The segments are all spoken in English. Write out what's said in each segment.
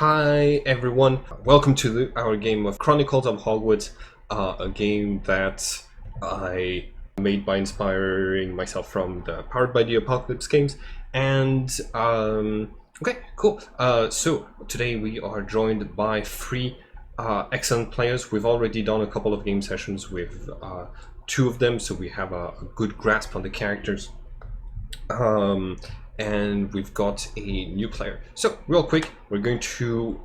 Hi everyone, welcome to our game of Chronicles of Hogwarts, a game that I made by inspiring myself from the Powered by the Apocalypse games. And okay, cool. So today we are joined by three excellent players. We've already done a couple of game sessions with two of them, so we have a good grasp on the characters. And we've got a new player. So, real quick, we're going to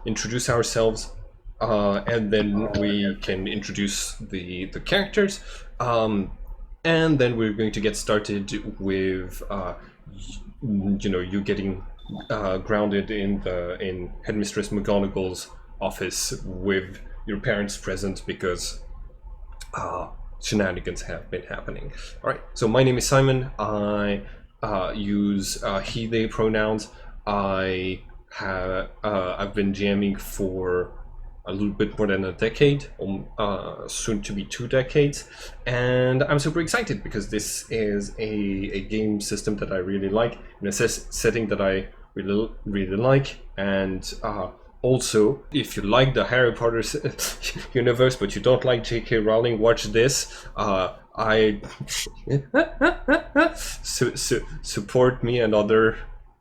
introduce ourselves, and then we can introduce the characters, and then we're going to get started with you getting grounded in Headmistress McGonagall's office with your parents present because shenanigans have been happening. All right. So my name is Simon. I use he, they pronouns. I've been jamming for a little bit more than a decade, soon to be 2 decades, and I'm super excited because this is a game system that I really like, in a setting that I really like, and also, if you like the Harry Potter universe but you don't like J.K. Rowling, watch this. I support me and other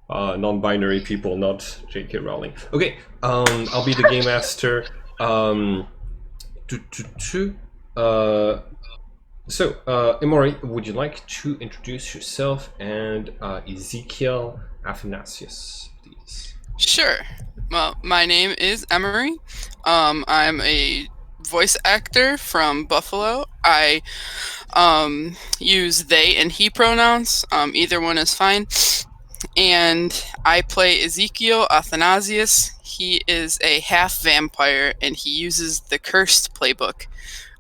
non-binary people, not J.K. Rowling. Okay, I'll be the game master. Emory, would you like to introduce yourself and Ezekiel Athanasius, please? Sure. Well, my name is Emery. I'm a voice actor from Buffalo. I use they and he pronouns. Either one is fine. And I play Ezekiel Athanasius. He is a half vampire and he uses the cursed playbook.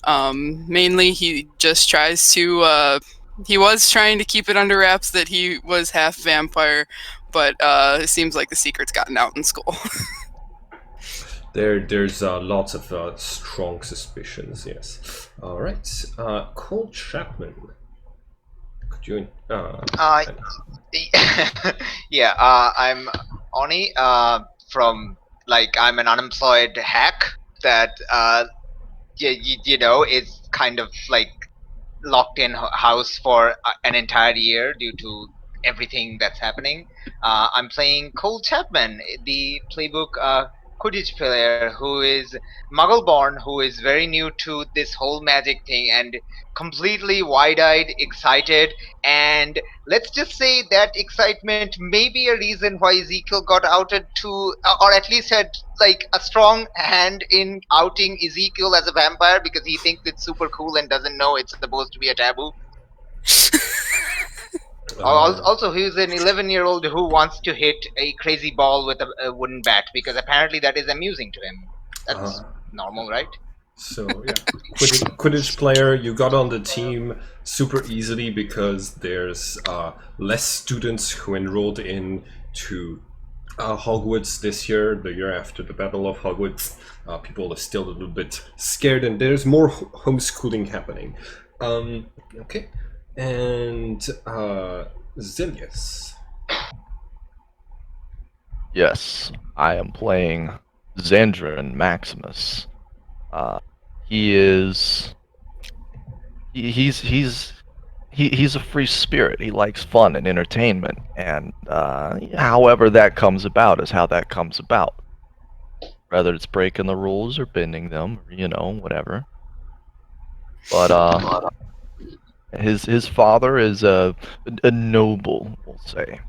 Mainly, he just tries to. He was trying to keep it under wraps that he was half vampire, but it seems like the secret's gotten out in school. There's lots of strong suspicions. Yes. All right. Cole Chapman. Could you? Yeah, I'm Oni. From I'm an unemployed hack that is kind of locked in house for an entire year due to everything that's happening. I'm playing Cole Chapman, the playbook Quidditch player who is Muggle-born, who is very new to this whole magic thing and completely wide-eyed, excited, and let's just say that excitement may be a reason why Ezekiel got outed to, or at least had a strong hand in outing Ezekiel as a vampire because he thinks it's super cool and doesn't know it's supposed to be a taboo. Also, he's an 11-year-old who wants to hit a crazy ball with a wooden bat because apparently that is amusing to him. That's normal, right? So yeah, Quidditch player, you got on the team super easily because there's less students who enrolled into Hogwarts this year, the year after the Battle of Hogwarts. People are still a little bit scared, and there's more homeschooling happening. Okay, and Zilius. Yes, I am playing Xandrin Maximus. He's a free spirit. He likes fun and entertainment, and however that comes about is how that comes about. Whether it's breaking the rules or bending them, whatever. But his father is a noble, we'll say.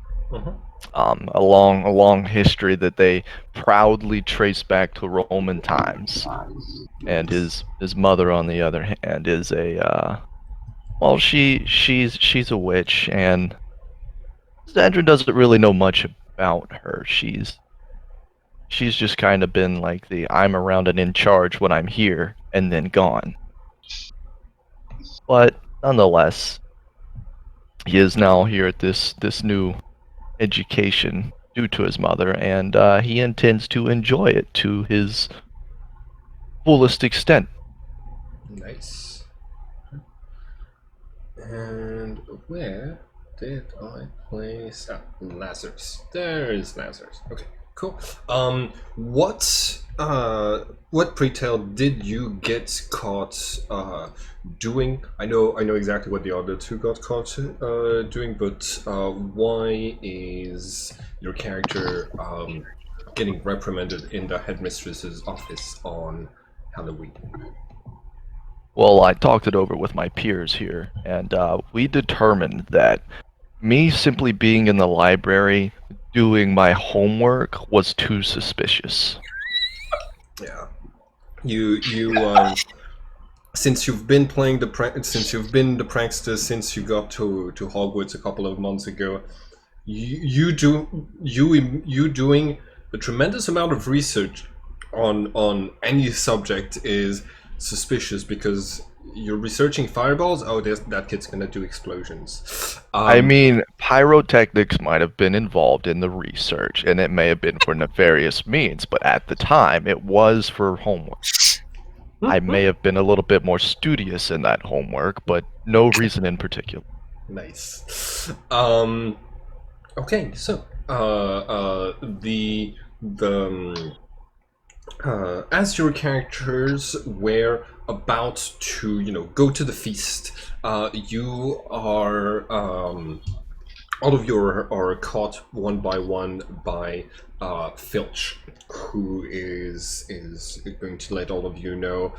A long history that they proudly trace back to Roman times. And his mother, on the other hand, is she's a witch, and Xandrin doesn't really know much about her. She's just kind of been like the I'm around and in charge when I'm here, and then gone. But nonetheless, he is now here at this new education due to his mother, and he intends to enjoy it to his fullest extent. Nice. And where did I place Lazarus? There is Lazarus. Okay. Cool. What pray tell did you get caught doing? I know exactly what the other two got caught doing, but why is your character getting reprimanded in the headmistress's office on Halloween? Well, I talked it over with my peers here, and we determined that me simply being in the library doing my homework was too suspicious. Yeah, you since you've been playing since you've been the prankster since you got to Hogwarts a couple of months ago, you doing a tremendous amount of research on any subject is suspicious because you're researching fireballs. Oh, that kid's gonna do explosions. I mean, pyrotechnics might have been involved in the research, and it may have been for nefarious means, but at the time, it was for homework. I may have been a little bit more studious in that homework, but no reason in particular. Nice. Okay, so as your characters were about to go to the feast, you are all of you are caught one by one by Filch, who is going to let all of you know.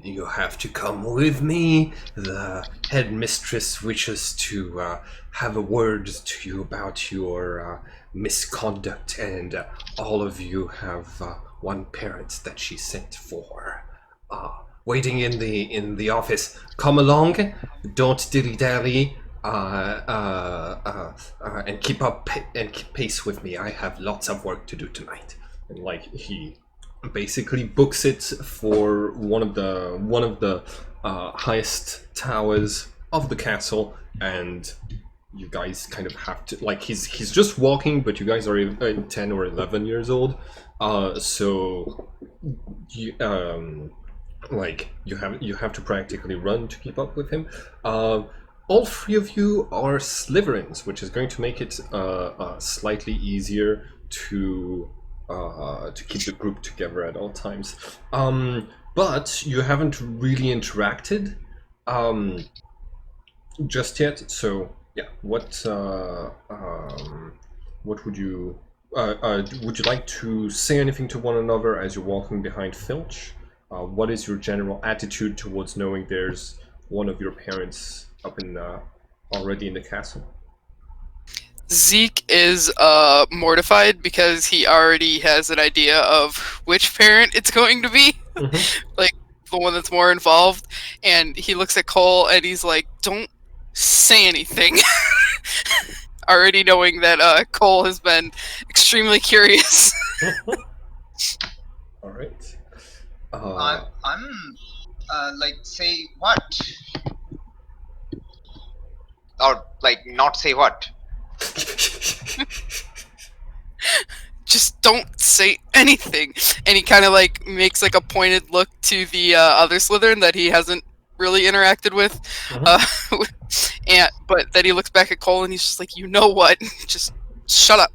You have to come with me. The headmistress wishes to have a word to you about your misconduct, and all of you have one parent that she sent for. Waiting in the office. Come along. Don't dilly dally. And keep pace with me. I have lots of work to do tonight. And he basically books it for one of the highest towers of the castle, and you guys kind of have to he's just walking, but you guys are 10 or 11 years old, so you you have to practically run to keep up with him. All three of you are Slytherins, which is going to make it slightly easier to keep the group together at all times. But you haven't really interacted just yet. So yeah, what would you like to say anything to one another as you're walking behind Filch? What is your general attitude towards knowing there's one of your parents up in already in the castle? Zeke is mortified because he already has an idea of which parent it's going to be, like the one that's more involved. And he looks at Cole and he's like, "Don't say anything." Already knowing that Cole has been extremely curious. All right. I'm like, say what? Or like not say what? Just don't say anything. And he kind of like makes like a pointed look to the other Slytherin that he hasn't really interacted with. But then he looks back at Cole and he's just like, "You know what? Just shut up."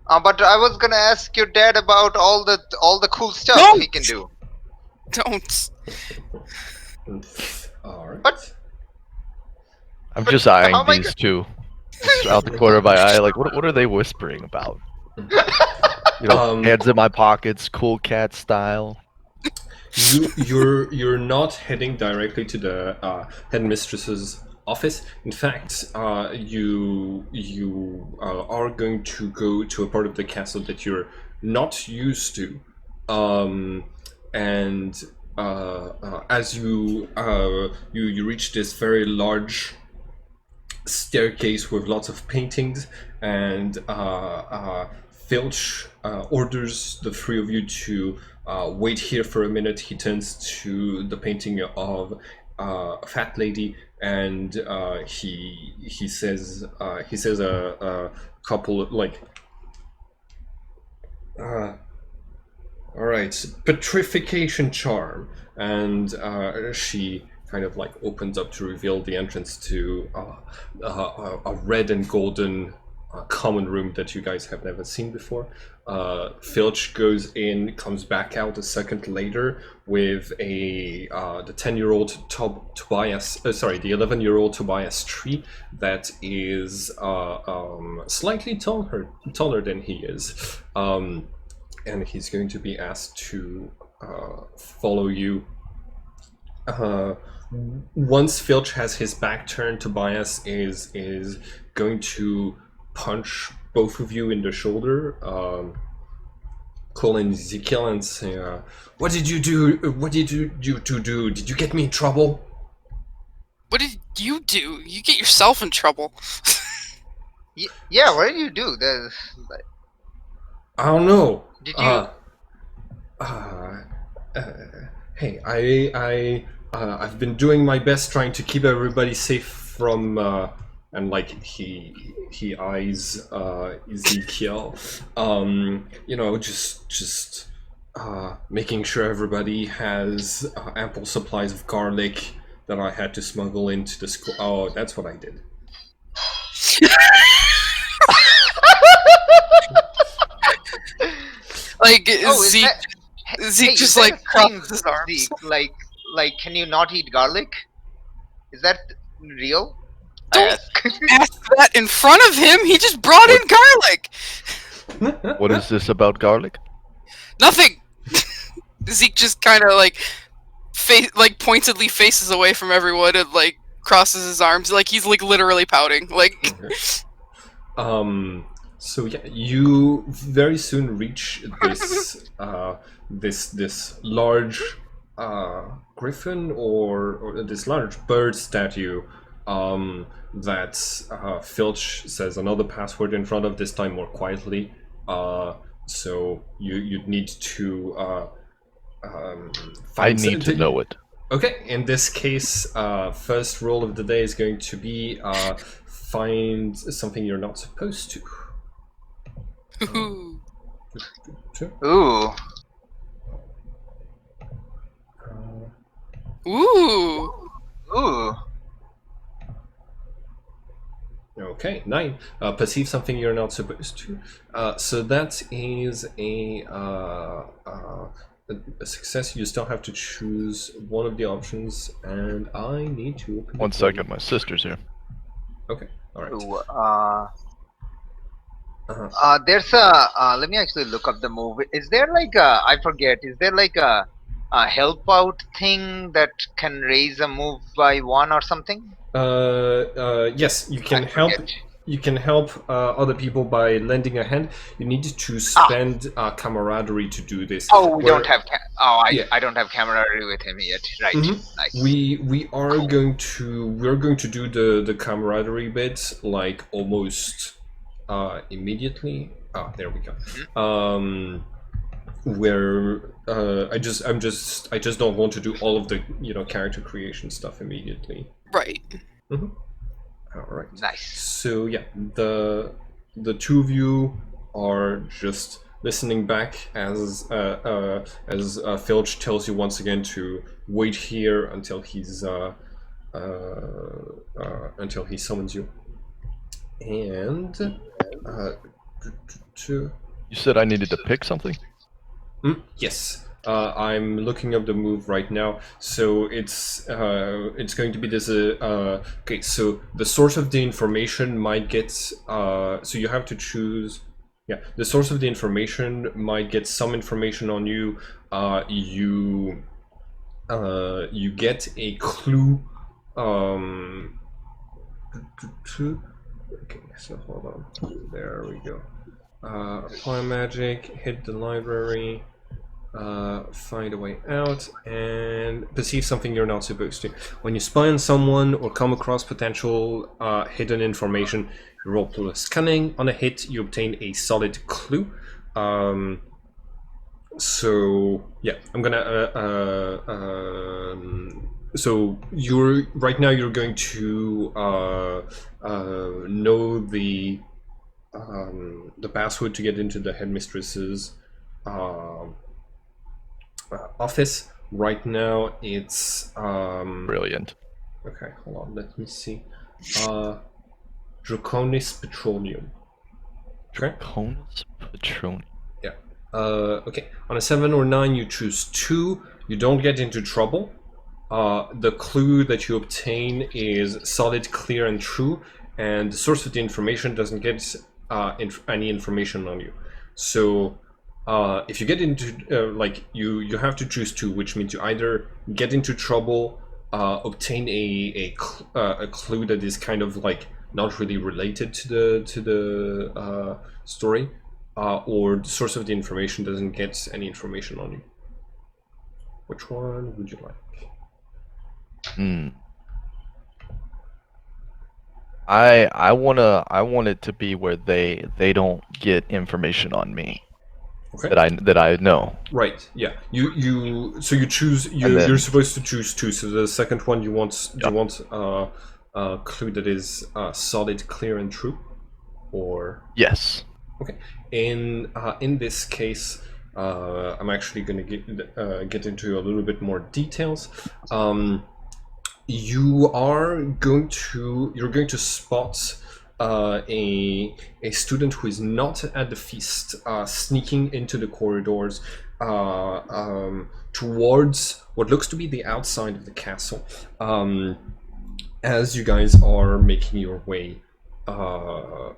But I was gonna ask your dad about all the cool stuff he can do. Don't. All right. But I'm just eyeing how am I these two out the corner of my eye. Like, what are they whispering about? Hands in my pockets, cool cat style. You're not heading directly to the headmistress's office. In fact, you are going to go to a part of the castle that you're not used to, and as you reach this very large staircase with lots of paintings, and Filch orders the three of you to wait here for a minute. He turns to the painting of a fat lady, and he says a couple of all right, petrification charm, and she kind of opens up to reveal the entrance to a red and golden common room that you guys have never seen before. Filch goes in, comes back out a second later with the 10-year-old Tobias, the 11-year-old Tobias tree that is slightly taller than he is, and he's going to be asked to follow you. Once Filch has his back turned, Tobias is going to punch both of you in the shoulder, calling Ezekiel and say, "What did you do? What did you do? Did you get me in trouble?" What did you do? You get yourself in trouble. Yeah, what did you do? I don't know. Did you? Hey, I've been doing my best trying to keep everybody safe from and like he eyes Ezekiel, just making sure everybody has ample supplies of garlic that I had to smuggle into the school. Oh, that's what I did. Like Oh, Zeke just is that like a thing, crosses his arms. Zeke? Like, can you not eat garlic? Is that real? Don't I ask. ask that in front of him. He just brought in garlic. What is this about garlic? Nothing. Zeke just kind of like pointedly faces away from everyone and like crosses his arms, like he's like literally pouting. Like, okay. So yeah, you very soon reach this this large griffin or this large bird statue that Filch says another password in front of, this time more quietly. So you'd need to I need to know it. Okay, in this case, first roll of the day is going to be find something you're not supposed to. ooh. Ooh. Ooh. Ooh. Okay, 9. Perceive something you're not supposed to. So that is a success. You still have to choose one of the options, and I need to open. One second, my sister's here. Okay, all right. Ooh, there's a. Let me actually look up the movie. Is there like a? I forget. Is there like a help out thing that can raise a move by 1 or something? Yes, you can help. You can help other people by lending a hand. You need to spend camaraderie to do this. Oh, we don't have. I don't have camaraderie with him yet. Right. Mm-hmm. Nice. We're going to do the camaraderie bit like almost immediately. There we go. Mm-hmm. Where I just don't want to do all of the character creation stuff immediately. Right. Mm-hmm. All right. Nice. So yeah, the two of you are just listening back as Filch tells you once again to wait here until he summons you. And you said I needed to pick something? Yes. I'm looking up the move right now. So it's going to be this. Okay, so the source of the information might get. So you have to choose. Yeah, the source of the information might get some information on you. You get a clue. Okay, so hold on. There we go. Apply magic. Hit the library. Find a way out, and perceive something you're not supposed to. When you spy on someone or come across potential hidden information, you roll plus cunning. On a hit, you obtain a solid clue. So yeah, I'm gonna. So you're right now. You're going to know the password to get into the headmistress's office. Right now it's brilliant. Okay, hold on, let me see. Draconis Petroleum. Draconis Patroni. Yeah. Okay. On a 7 or 9, you choose 2. You don't get into trouble. The clue that you obtain is solid, clear, and true, and the source of the information doesn't get any information on you. So, if you get into you have to choose 2, which means you either get into trouble, obtain a clue that is kind of like not really related to the story, or the source of the information doesn't get any information on you. Which one would you like? I want it to be where they don't get information on me. Okay. That I know. Right. Yeah. So you choose. You're supposed to choose 2. So the second one you want a clue that is solid, clear, and true, or yes. Okay. In this case, I'm actually going to get into a little bit more details. You're going to spot a student who is not at the feast, sneaking into the corridors towards what looks to be the outside of the castle. As you guys are making your way, as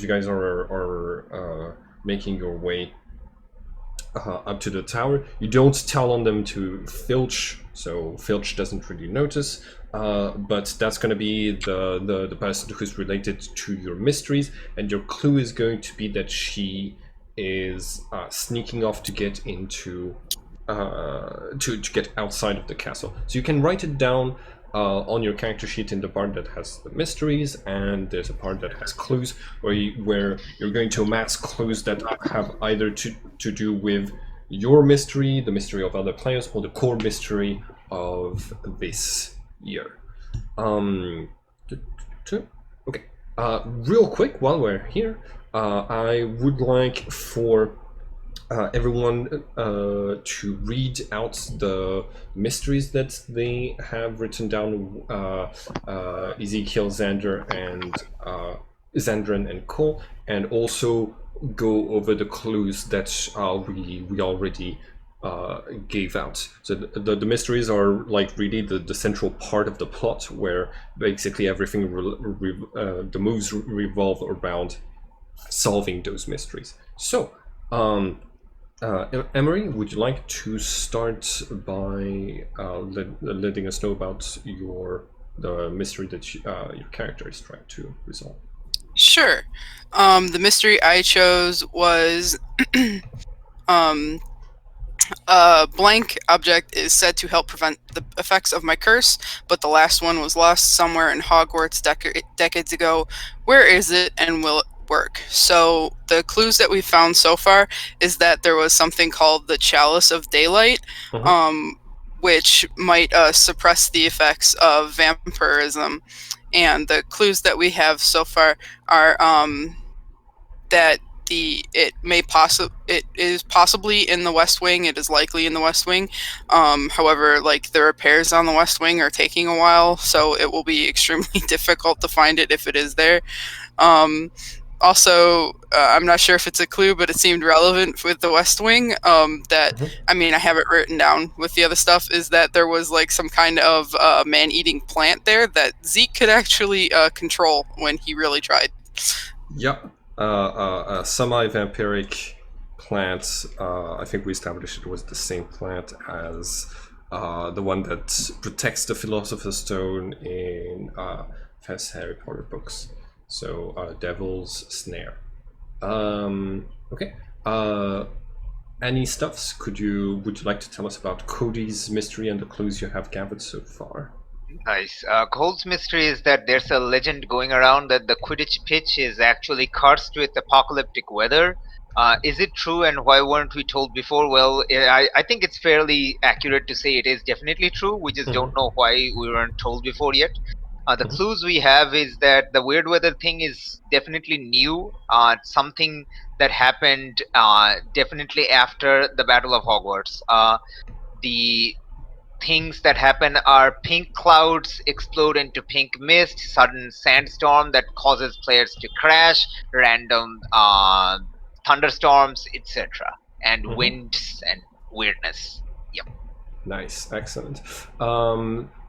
you guys are making your way up to the tower, you don't tell on them to Filch, so Filch doesn't really notice. But that's going to be the person who's related to your mysteries, and your clue is going to be that she is sneaking off to get into to get outside of the castle. So you can write it down on your character sheet in the part that has the mysteries, and there's a part that has clues where you're going to amass clues that have either to do with your mystery, the mystery of other players, or the core mystery of this year. Okay. Real quick, while we're here, I would like for everyone to read out the mysteries that they have written down. Ezekiel, Xandran, and Cole, and also go over the clues that we already gave out. So the mysteries are like really the central part of the plot, where basically everything the moves revolve around solving those mysteries. So Emery, would you like to start by letting us know about the mystery that your character is trying to resolve? Sure. The mystery I chose was a blank object is said to help prevent the effects of my curse, but the last one was lost somewhere in Hogwarts decades ago. Where is it, and will it work? So the clues that we've found so far is that there was something called the Chalice of Daylight, which might suppress the effects of vampirism. And the clues that we have so far are that it is possibly in the West Wing. It is likely in the West Wing. However, like, the repairs on the West Wing are taking a while, so it will be extremely difficult to find it if it is there. Also, I'm not sure if it's a clue, but it seemed relevant with the West Wing. I mean, I have it written down with the other stuff, is that there was like some kind of man-eating plant there that Zeke could actually control when he really tried. Yep. A semi-vampiric plant. I think we established it was the same plant as the one that protects the Philosopher's Stone in first Harry Potter books. So, Devil's Snare. Okay. Any stuffs? Would you like to tell us about Cody's mystery and the clues you have gathered so far? Nice. Cole's mystery is that there's a legend going around that the Quidditch pitch is actually cursed with apocalyptic weather. Is it true, and why weren't we told before? Well, I think it's fairly accurate to say it is definitely true. We just don't know why we weren't told before yet. The clues we have is that the weird weather thing is definitely new. Something that happened definitely after the Battle of Hogwarts. The things that happen are pink clouds explode into pink mist, sudden sandstorm that causes players to crash, random thunderstorms, etc., and winds and weirdness. Yep. Nice, excellent.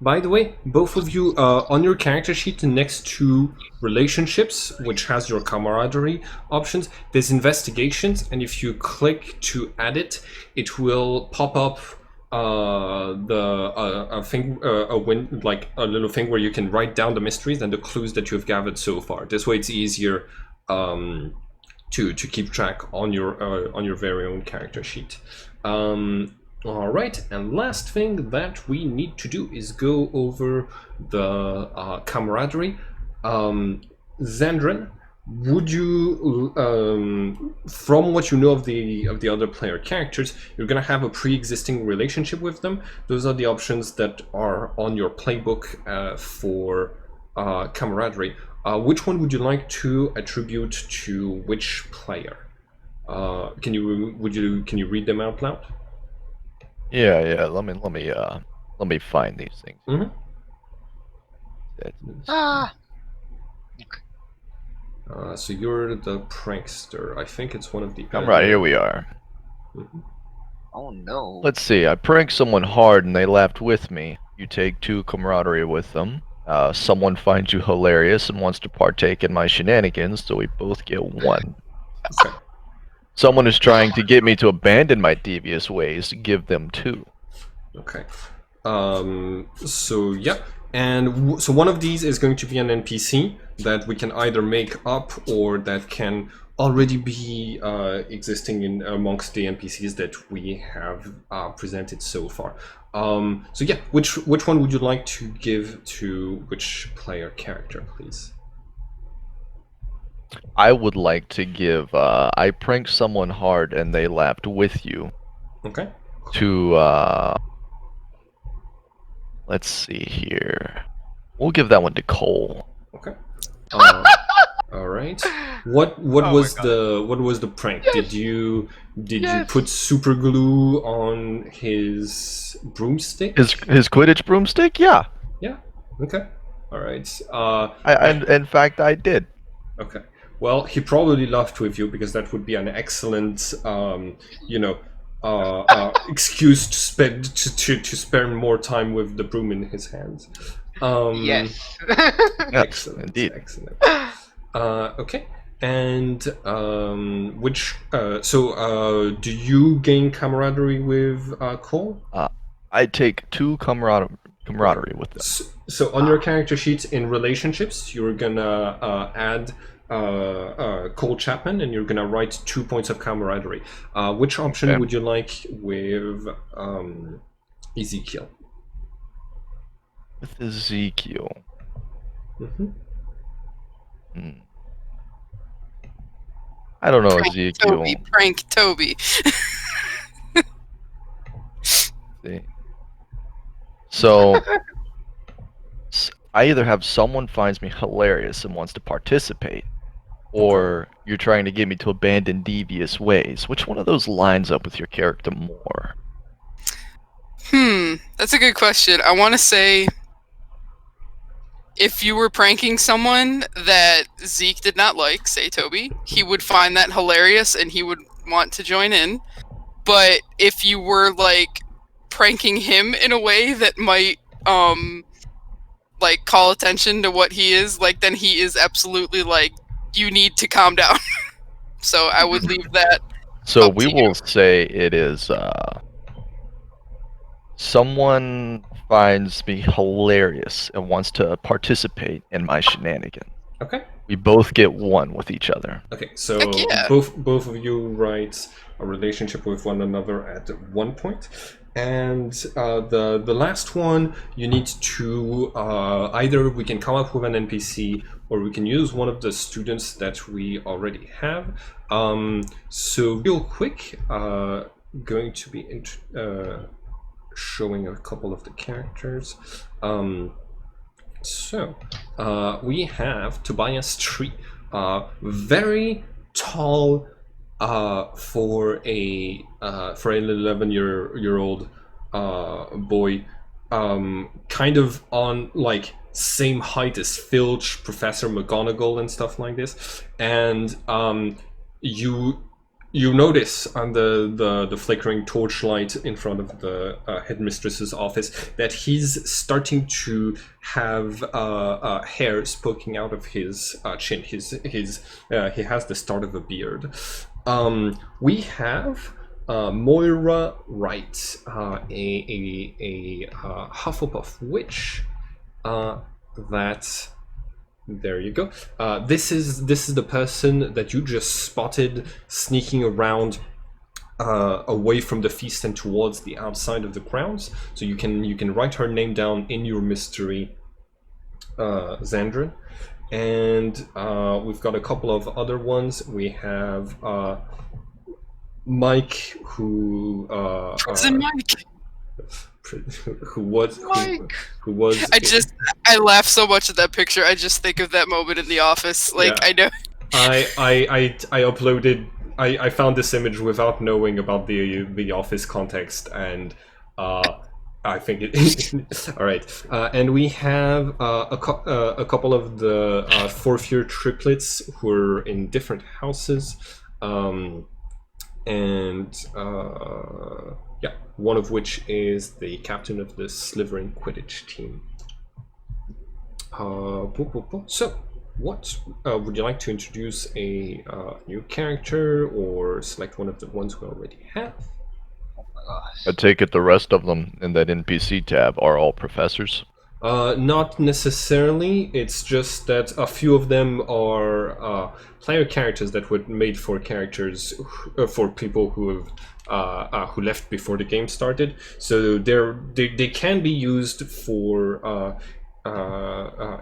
By the way, both of you, on your character sheet next to relationships, which has your camaraderie options, there's investigations, and if you click to add it, it will pop up a thing, like a little thing where you can write down the mysteries and the clues that you've gathered so far. This way, it's easier to keep track on your very own character sheet. All right, and last thing that we need to do is go over the camaraderie. Zandran, would you, from what you know of the other player characters, you're gonna have a pre-existing relationship with them. Those are the options that are on your playbook for camaraderie. Which one would you like to attribute to which player? Can you read them out loud? Yeah. Let me find these things. Mm-hmm. So you're the prankster. I think it's one of the. Come right, here we are. Mm-hmm. Oh no. Let's see. I pranked someone hard and they laughed with me. You take 2 camaraderie with them. Someone finds you hilarious and wants to partake in my shenanigans, so we both get 1. Okay. Someone is trying to get me to abandon my devious ways. Give them 2. Okay. So yeah, and so one of these is going to be an NPC that we can either make up or that can already be existing in amongst the NPCs that we have presented so far. So yeah, which one would you like to give to which player character, please? I would like to give I pranked someone hard and they laughed with you. Okay. To let's see here. We'll give that one to Cole. Okay. All right. What was the prank? Yes. Did you Yes. put super glue on his broomstick? His Quidditch broomstick? Yeah. Yeah. Okay. All right. In fact, I did. Okay. Well, he probably laughed with you because that would be an excellent, excuse to spend more time with the broom in his hands. Yes. Excellent. Indeed. Excellent. Okay. And do you gain camaraderie with Cole? I take 2 camaraderie with them. So on your character sheets in relationships, you're gonna add Cole Chapman, and you're gonna write 2 points of camaraderie. Which option would you like with Ezekiel? With Ezekiel. Mm-hmm. I don't know, Prank Ezekiel. Toby, prank Toby. See. So I either have someone finds me hilarious and wants to participate, or you're trying to get me to abandon devious ways. Which one of those lines up with your character more? That's a good question. I want to say if you were pranking someone that Zeke did not like, say Toby, he would find that hilarious and he would want to join in. But if you were like pranking him in a way that might like call attention to what he is, like then he is absolutely like, you need to calm down. So I would leave that. So up we to will you. say it is someone finds me hilarious and wants to participate in my shenanigans. Okay. We both get 1 with each other. Okay. So Heck yeah. both of you write a relationship with one another at 1 point. And the last one, you need to either we can come up with an NPC or we can use one of the students that we already have. So real quick, going to be showing a couple of the characters. We have Tobias Tree, very tall. For an 11-year-old boy, kind of on like same height as Filch, Professor McGonagall, and stuff like this. And you notice on the flickering torchlight in front of the headmistress's office that he's starting to have hairs poking out of his chin. He has the start of a beard. We have Moira Wright, a Hufflepuff witch. That. There you go. This is the person that you just spotted sneaking around away from the feast and towards the outside of the grounds. So you can write her name down in your mystery, Xandrin. And we've got a couple of other ones. We have Mike, who Prison Mike. who was I laugh so much at that picture. I just think of that moment in the office. Like, yeah. I know. I uploaded. I found this image without knowing about the office context, and I think it. All right, and we have a couple of the fourth-year triplets who are in different houses, yeah, one of which is the captain of the Slytherin Quidditch team. So, what would you like to introduce a new character or select one of the ones we already have? Oh my gosh. I take it the rest of them in that NPC tab are all professors? Not necessarily. It's just that a few of them are player characters that were made for characters for people who have who left before the game started. So they can be used for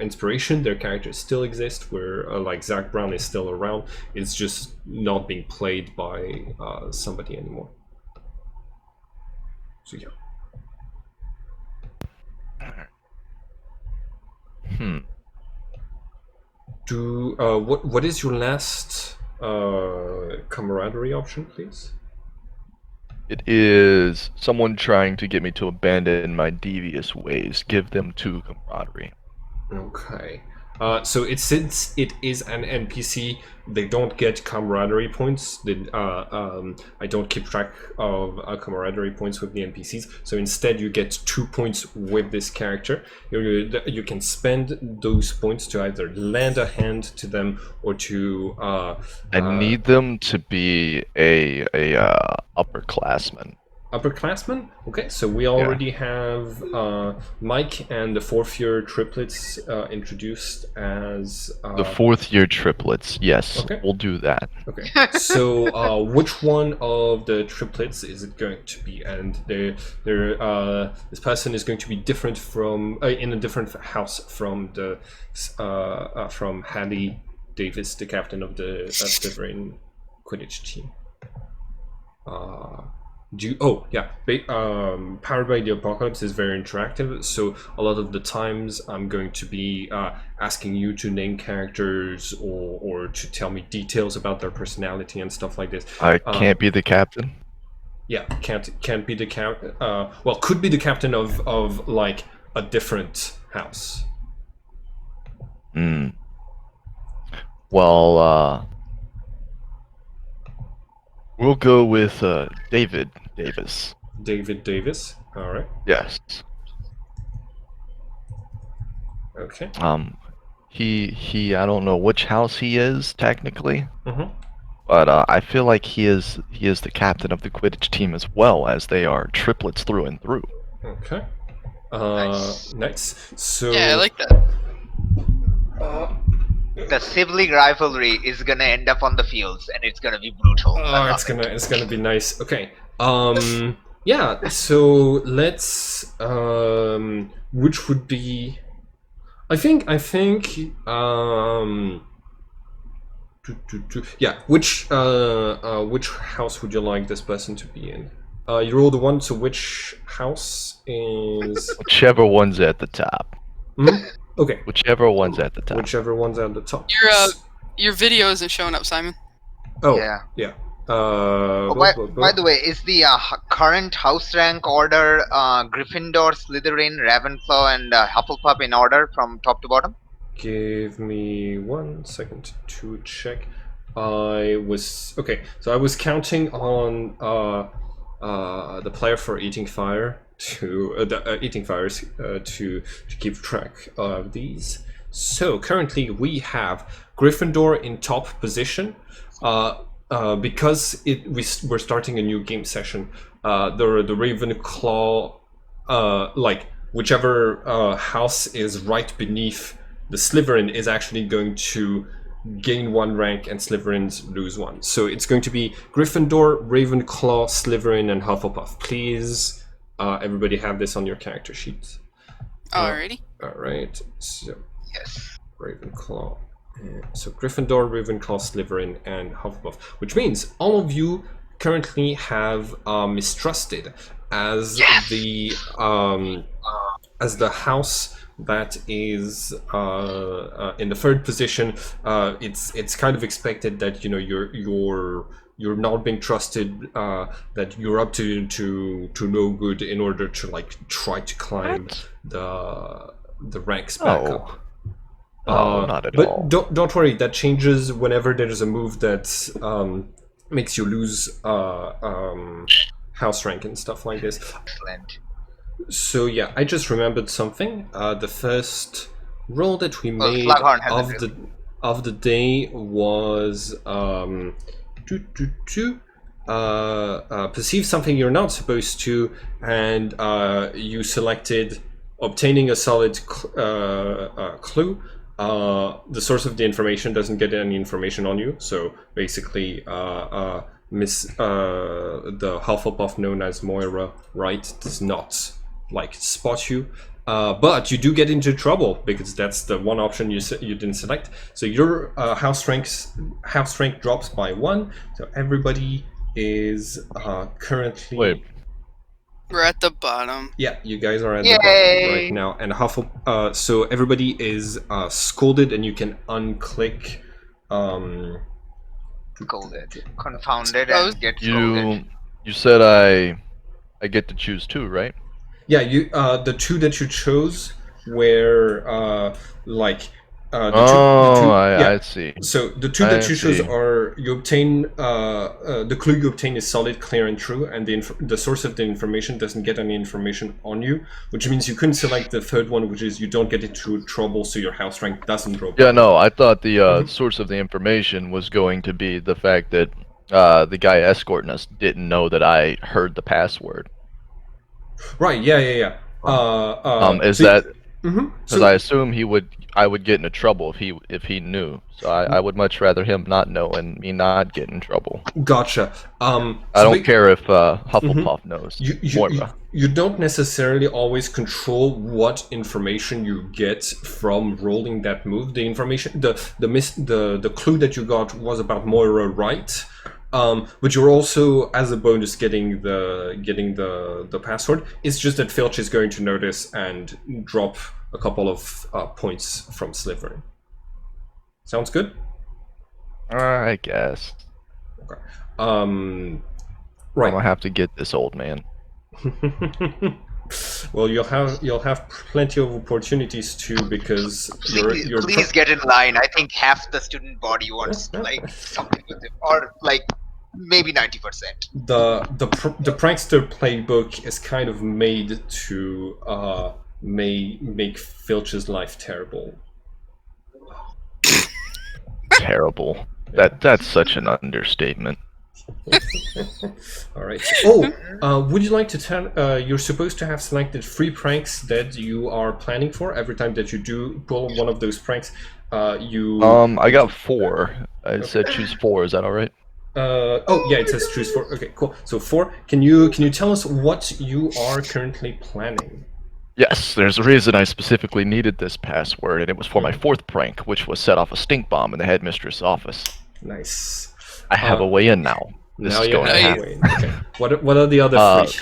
inspiration. Their characters still exist. Where like Zach Brown is still around. It's just not being played by somebody anymore. So yeah. What is your last camaraderie option, please? It is someone trying to get me to abandon my devious ways. Give them 2 camaraderie. Okay. So since it is an NPC, they don't get camaraderie points. I don't keep track of camaraderie points with the NPCs. So instead, you get 2 points with this character. You can spend those points to either lend a hand to them or to. I need them to be a upperclassman. Upperclassmen? Okay, so we already have Mike and the fourth-year triplets introduced as... The fourth-year triplets, yes, okay. We'll do that. Okay, so which one of the triplets is it going to be? And this person is going to be different from... in a different house from the from Hattie Davis, the captain of the Slytherin Quidditch team. Powered by the Apocalypse is very interactive, so a lot of the times I'm going to be asking you to name characters or to tell me details about their personality and stuff like this. I can't be the captain? Yeah, can't be the captain. Well, could be the captain of like a different house. Well, we'll go with David Davis. David Davis. All right. Yes. Okay. He I don't know which house he is technically. Mm-hmm. But I feel like he is the captain of the Quidditch team as well, as they are triplets through and through. Okay. Nice. So Yeah, I like that. The sibling rivalry is gonna end up on the fields, and it's gonna be brutal. It's gonna be nice. Okay. Yeah. So let's. Which would be? I think. Yeah. Which house would you like this person to be in? You roll the one. So which house is? Whichever one's at the top. Mm-hmm. Okay. Whichever one's at the top. Whichever one's at the top. Your video isn't showing up, Simon. Oh, Yeah. yeah. By the way, is the current house rank order Gryffindor, Slytherin, Ravenclaw, and Hufflepuff in order from top to bottom? Give me 1 second to check. I was counting on the player for Eating Fire to Eating Fires to keep track of these. So currently we have Gryffindor in top position. Because we're starting a new game session, the Ravenclaw, whichever house is right beneath the Slytherin is actually going to gain 1 rank and Slytherins lose 1. So it's going to be Gryffindor, Ravenclaw, Slytherin, and Hufflepuff. Please, everybody have this on your character sheets. Alrighty. Alright, so Yes. Ravenclaw. So Gryffindor, Ravenclaw, Slytherin, and Hufflepuff, which means all of you currently have Mistrusted as the house that is in the 3rd position. It's kind of expected that you're not being trusted, that you're up to no good in order to try to climb the ranks back up. Not at all. But don't worry, that changes whenever there's a move that makes you lose house rank and stuff like this. Excellent. So yeah, I just remembered something. The first roll that we made of the day was perceive something you're not supposed to, and you selected obtaining a solid clue. The source of the information doesn't get any information on you, so basically the Hufflepuff known as Moira Wright does not spot you, but you do get into trouble because that's the one option you didn't select. So your house rank drops by 1, so everybody is currently... Wait. We're at the bottom. Yeah, you guys are at the bottom right now, and so everybody is scolded, and you can unclick. Scolded, confounded, and get scolded. You said I get to choose 2, right? Yeah, you the 2 that you chose were I see. So the 2 that you chose are you obtain the clue you obtain is solid, clear, and true, and the source of the information doesn't get any information on you, which means you couldn't select the 3rd one, which is you don't get into trouble, so your house rank doesn't drop. Yeah, no, I thought the source of the information was going to be the fact that the guy escorting us didn't know that I heard the password. Right. Yeah. Is that? Because I assume I would get into trouble if he knew. So I would much rather him not know and me not get in trouble. Gotcha. I don't care if Hufflepuff knows. You don't necessarily always control what information you get from rolling that move. The information, the clue that you got was about Moira Wright. But you're also, as a bonus, getting the password. It's just that Filch is going to notice and drop a couple of points from Slytherin. Sounds good? I guess. Okay. Right. I'm gonna have to get this old man. Well, you'll have plenty of opportunities to, because please get in line. I think half the student body wants something with it, or maybe 90%. The prankster playbook is kind of made to make Filch's life terrible. Terrible. That's such an understatement. All right. Oh, would you like to tell? You're supposed to have selected 3 pranks that you are planning for. Every time that you do pull one of those pranks, you. I got 4. I said choose 4. Is that all right? Oh yeah, it says choose 4. Okay, cool. So 4. Can you tell us what you are currently planning? Yes, there's a reason I specifically needed this password, and it was for my 4th prank, which was set off a stink bomb in the headmistress' office. Nice. I have a way in now. This is going to happen. Okay. What are the other 3?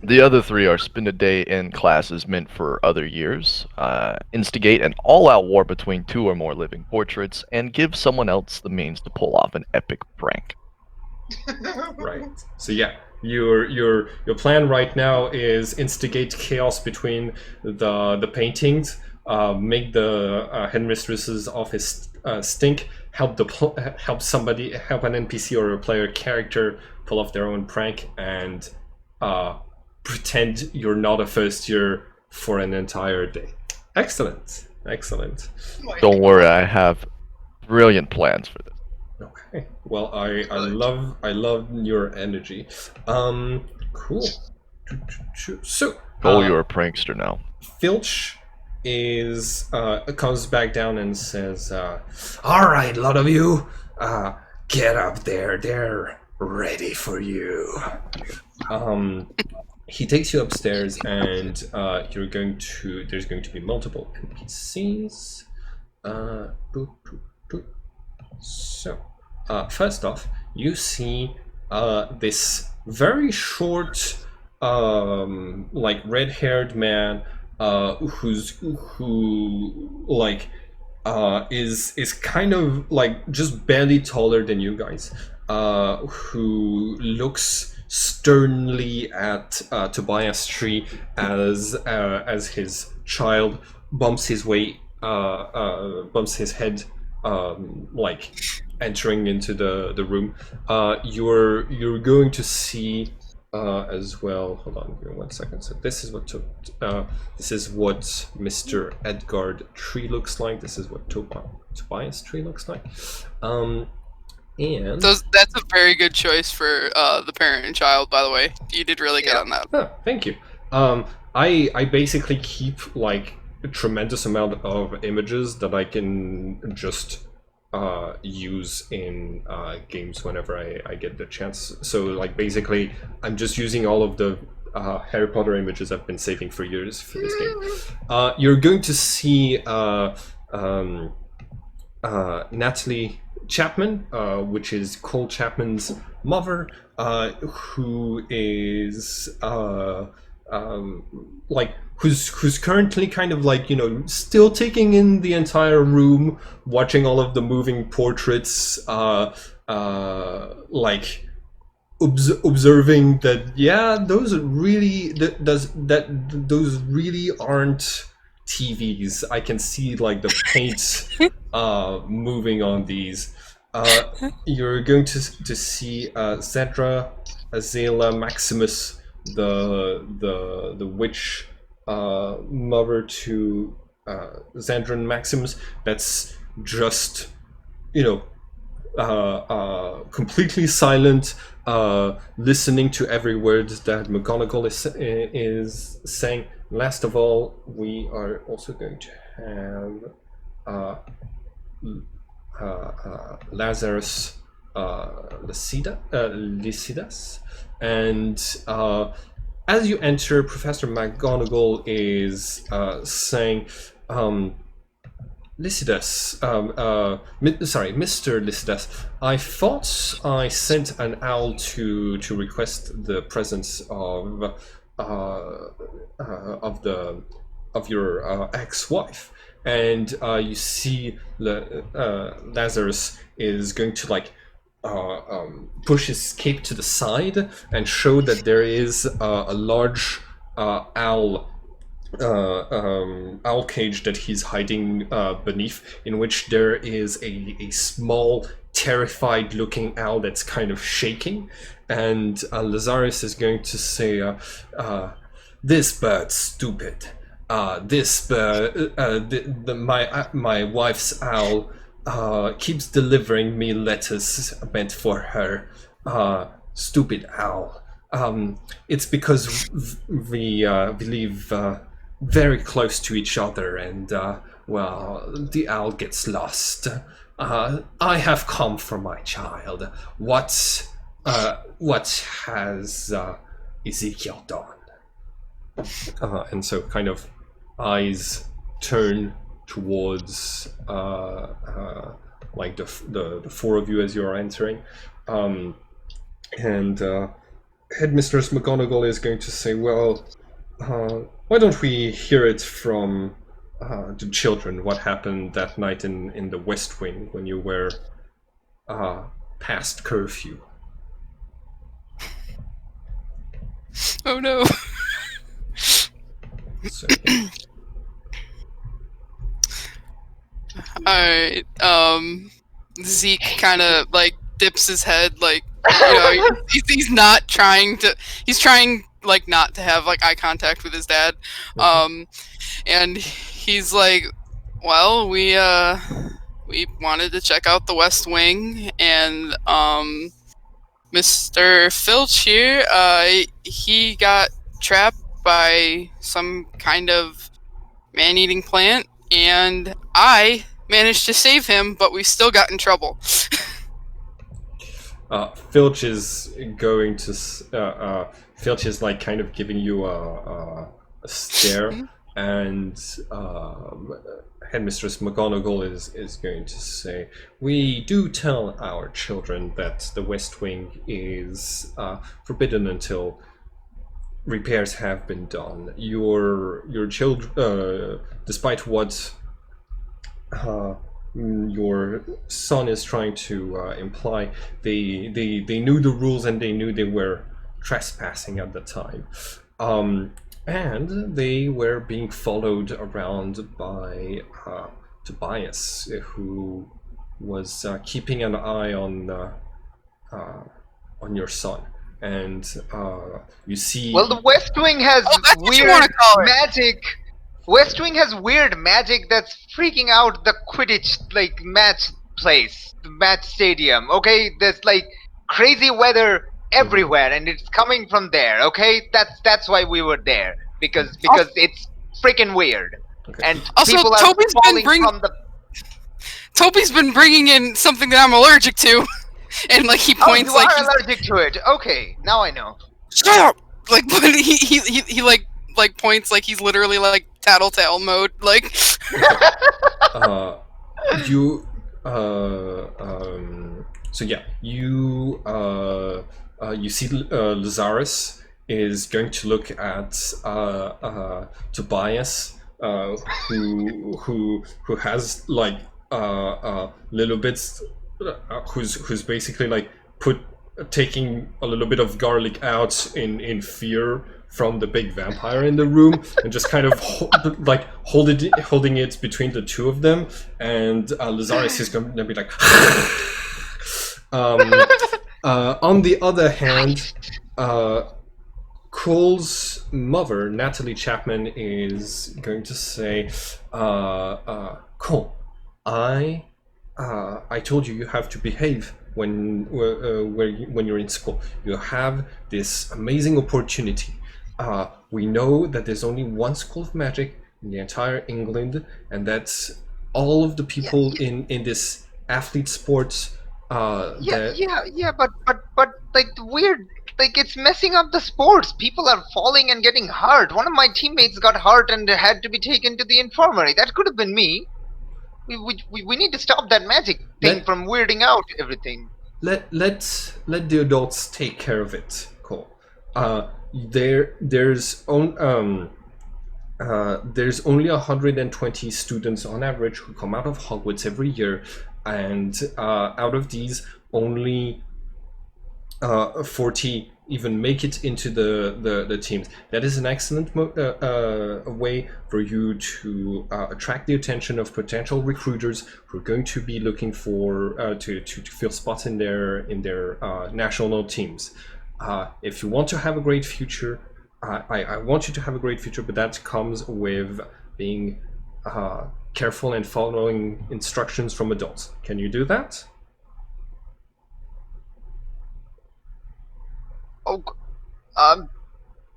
The other 3 are spend a day in classes meant for other years, instigate an all-out war between 2 or more living portraits, and give someone else the means to pull off an epic prank. Right. So yeah, your plan right now is instigate chaos between the paintings, make the headmistresses office stink, help help an NPC or a player character pull off their own prank, and pretend you're not a first year for an entire day. Excellent. Excellent. Don't worry, I have brilliant plans for this. Okay. Well, I love your energy. Cool. So, Oh, you're a prankster now. Filch comes back down and says, "All right, lot of you, get up there. They're ready for you." He takes you upstairs, and there's going to be multiple NPCs. So, first off, you see this very short, like red-haired man, who is kind of like just barely taller than you guys, who looks sternly at Tobias Tree as his child bumps his head, like entering into the room. You're going to see as well. Hold on, give me 1 second. So this is what Mr. Edgard Tree looks like. This is what Tobias Tree looks like. And that's a very good choice for the parent and child, by the way. You did really good on that. Oh, thank you. I basically keep like a tremendous amount of images that I can just use in games whenever I get the chance. So like basically I'm just using all of the Harry Potter images I've been saving for years for this game. You're going to see Natalie Chapman, which is Cole Chapman's mother, who is who's currently kind of like, still taking in the entire room, watching all of the moving portraits, observing that those really aren't TVs. I can see like the paint moving on these. You're going to see Zedra Azela Maximus, the witch mother to Xandron Maximus, that's just completely silent, listening to every word that McGonagall is saying. Last of all, we are also going to have Lazarus Lycidas, and as you enter, Professor McGonagall is saying, Lycidas, Mr. Lycidas, I thought I sent an owl to request the presence of your ex-wife, and you see Lazarus is going to like push his cape to the side and show that there is a large owl cage that he's hiding beneath, in which there is a small, terrified looking owl that's kind of shaking, and Lazarus is going to say, this bird's stupid. This bird, my wife's owl keeps delivering me letters meant for her. Stupid owl. It's because we live very close to each other, and the owl gets lost. I have come for my child. What has Ezekiel done? And so kind of eyes turn towards like the four of you as you're entering, and Headmistress McGonagall is going to say, well, why don't we hear it from the children, what happened that night in the West Wing when you were past curfew? Oh no. So, yeah. Alright, Zeke kind of, like, dips his head, like, you know, he's not trying to, he's trying, like, not to have, like, eye contact with his dad, and he's like, well, we wanted to check out the West Wing, and, Mr. Filch here, he got trapped by some kind of man-eating plant, and I managed to save him, but we still got in trouble. Filch is going to. Filch is like kind of giving you a stare, and Headmistress McGonagall is going to say, "We do tell our children that the West Wing is forbidden until repairs have been done. Your children, despite what your son is trying to imply, they knew the rules and they knew they were trespassing at the time, and they were being followed around by Tobias, who was keeping an eye on your son." And you see. Well, the West Wing has weird magic. West Wing has weird magic that's freaking out the Quidditch like match place, the match stadium. Okay, there's like crazy weather everywhere, and it's coming from there. Okay, that's why we were there, because it's freaking weird, and also, people are falling from the. Toby's been bringing in something that I'm allergic to. And like he points, you like are allergic to it. Okay, now I know. Shut up! Like, but he like points like he's literally like tattletale mode. Like, So yeah, you see Lazarus is going to look at Tobias, who has like little bits. Who's basically like taking a little bit of garlic out in fear from the big vampire in the room, and just kind of holding it between the two of them, and Lazarus is going to be like. On the other hand, Cole's mother, Natalie Chapman, is going to say, Cole, I told you have to behave when you're in school. You have this amazing opportunity. We know that there's only one school of magic in the entire England, and that's all of the people in this athlete sports. But like the weird, like it's messing up the sports. People are falling and getting hurt. One of my teammates got hurt and had to be taken to the infirmary. That could have been me. We need to stop that magic thing from weirding out everything. Let the adults take care of it, Cole. There's only 120 students on average who come out of Hogwarts every year, and out of these, only 40 even make it into the teams. That is an excellent way for you to attract the attention of potential recruiters who are going to be looking for to fill spots in their national teams. If you want to have a great future, I want you to have a great future, but that comes with being careful and following instructions from adults. Can you do that?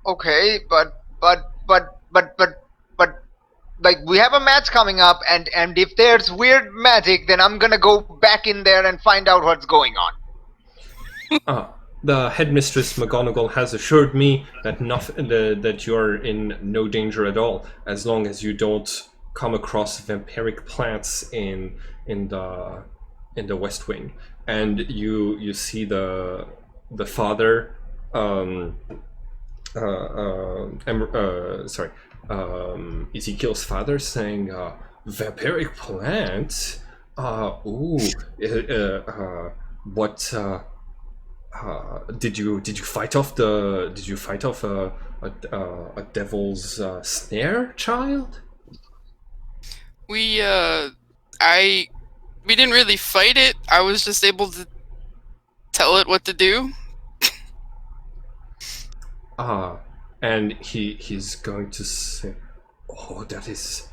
Okay, but like we have a match coming up, and if there's weird magic, then I'm gonna go back in there and find out what's going on. The headmistress McGonagall has assured me that that you're in no danger at all, as long as you don't come across vampiric plants in the West Wing. And you see the father. Ezekiel's father saying, vampiric plant? did you fight off a devil's snare, child? We didn't really fight it. I was just able to tell it what to do. And he's going to say, "Oh, that is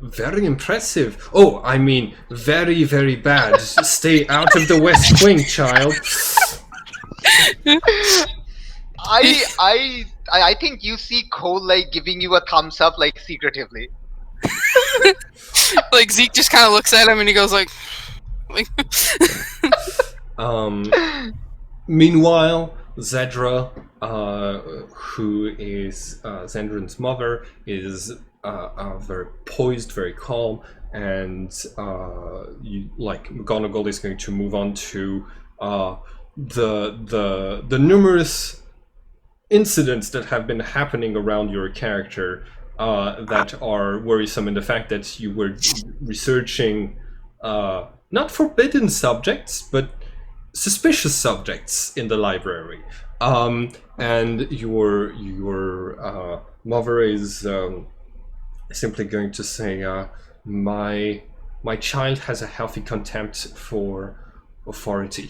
very impressive. Oh, I mean, very, very bad. Stay out of the West Wing, child." I think you see Cole like giving you a thumbs up like secretively. Like Zeke just kind of looks at him and he goes like Meanwhile, Zedra, who is Zendrin's mother, is very poised, very calm, and McGonagall is going to move on to the numerous incidents that have been happening around your character that are worrisome, in the fact that you were researching not forbidden subjects, but suspicious subjects in the library, and your mother is simply going to say, my child has a healthy contempt for authority,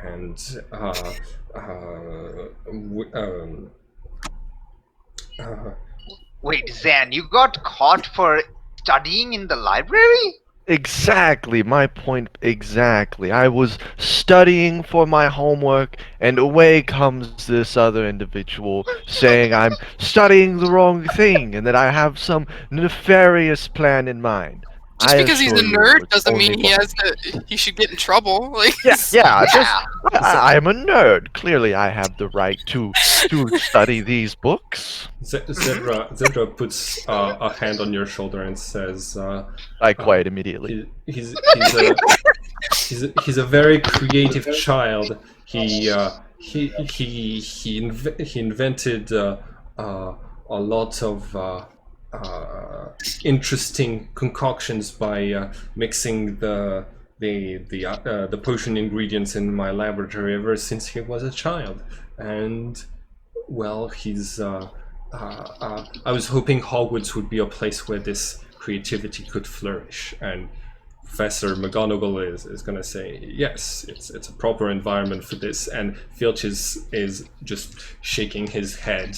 and Wait, Zan, you got caught for studying in the library? Exactly, my point exactly. I was studying for my homework, and away comes this other individual saying I'm studying the wrong thing and that I have some nefarious plan in mind. just because he's a assure you nerd it's doesn't only mean he should get in trouble. Like I'm a nerd. Clearly, I have the right to study these books. Zedra puts a hand on your shoulder and says, I quiet immediately. He's a very creative child. He invented a lot of interesting concoctions by mixing the potion ingredients in my laboratory ever since he was a child. And well, he's I was hoping Hogwarts would be a place where this creativity could flourish, and Professor McGonagall is going to say, yes, it's a proper environment for this, and Filch is just shaking his head.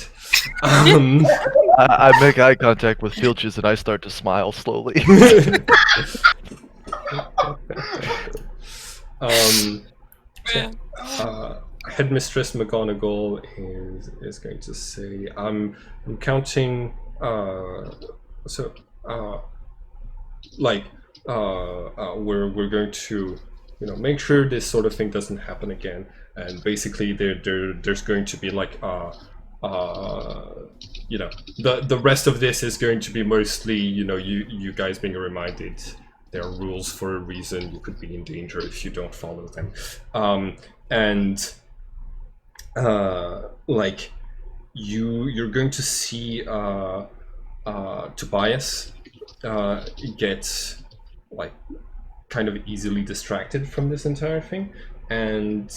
I make eye contact with Filches and I start to smile slowly. Headmistress McGonagall is going to say, I'm counting we're going to make sure this sort of thing doesn't happen again, and basically there's going to be like the rest of this is going to be mostly you guys being reminded there are rules for a reason. You could be in danger if you don't follow them, and you're going to see Tobias get kind of easily distracted from this entire thing, and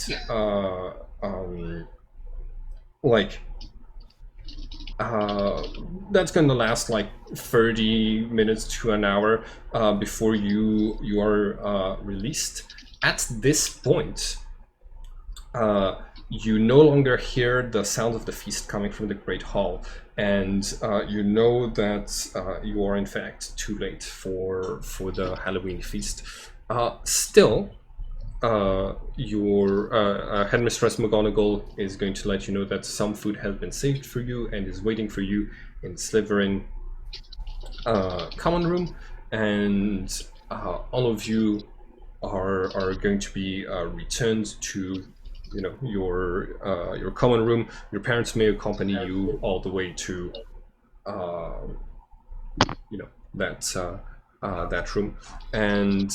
that's going to last 30 minutes to an hour before you are released. At this point, you no longer hear the sound of the feast coming from the Great Hall, and you know that you are in fact too late for the Halloween feast. Still, your Headmistress McGonagall is going to let you know that some food has been saved for you and is waiting for you in Slytherin common room, and all of you are going to be returned to your common room. Your parents may accompany you all the way to that room, and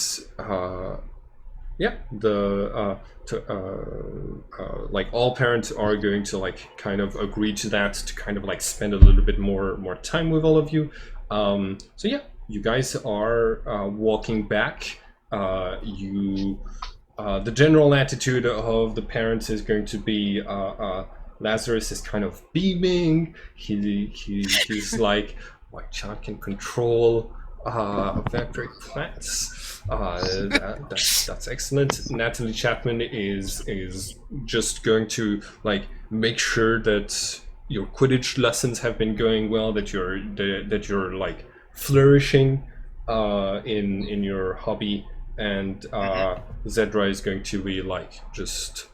all parents are going to kind of agree to that, to kind of spend a little bit more time with all of you. So yeah, you guys are walking back. You the general attitude of the parents is going to be Lazarus is kind of beaming. He's like, my child can control vampiric plants. That's excellent. Natalie Chapman is just going to like make sure that your Quidditch lessons have been going well, that you're like flourishing in your hobby, and Zedra is going to be like just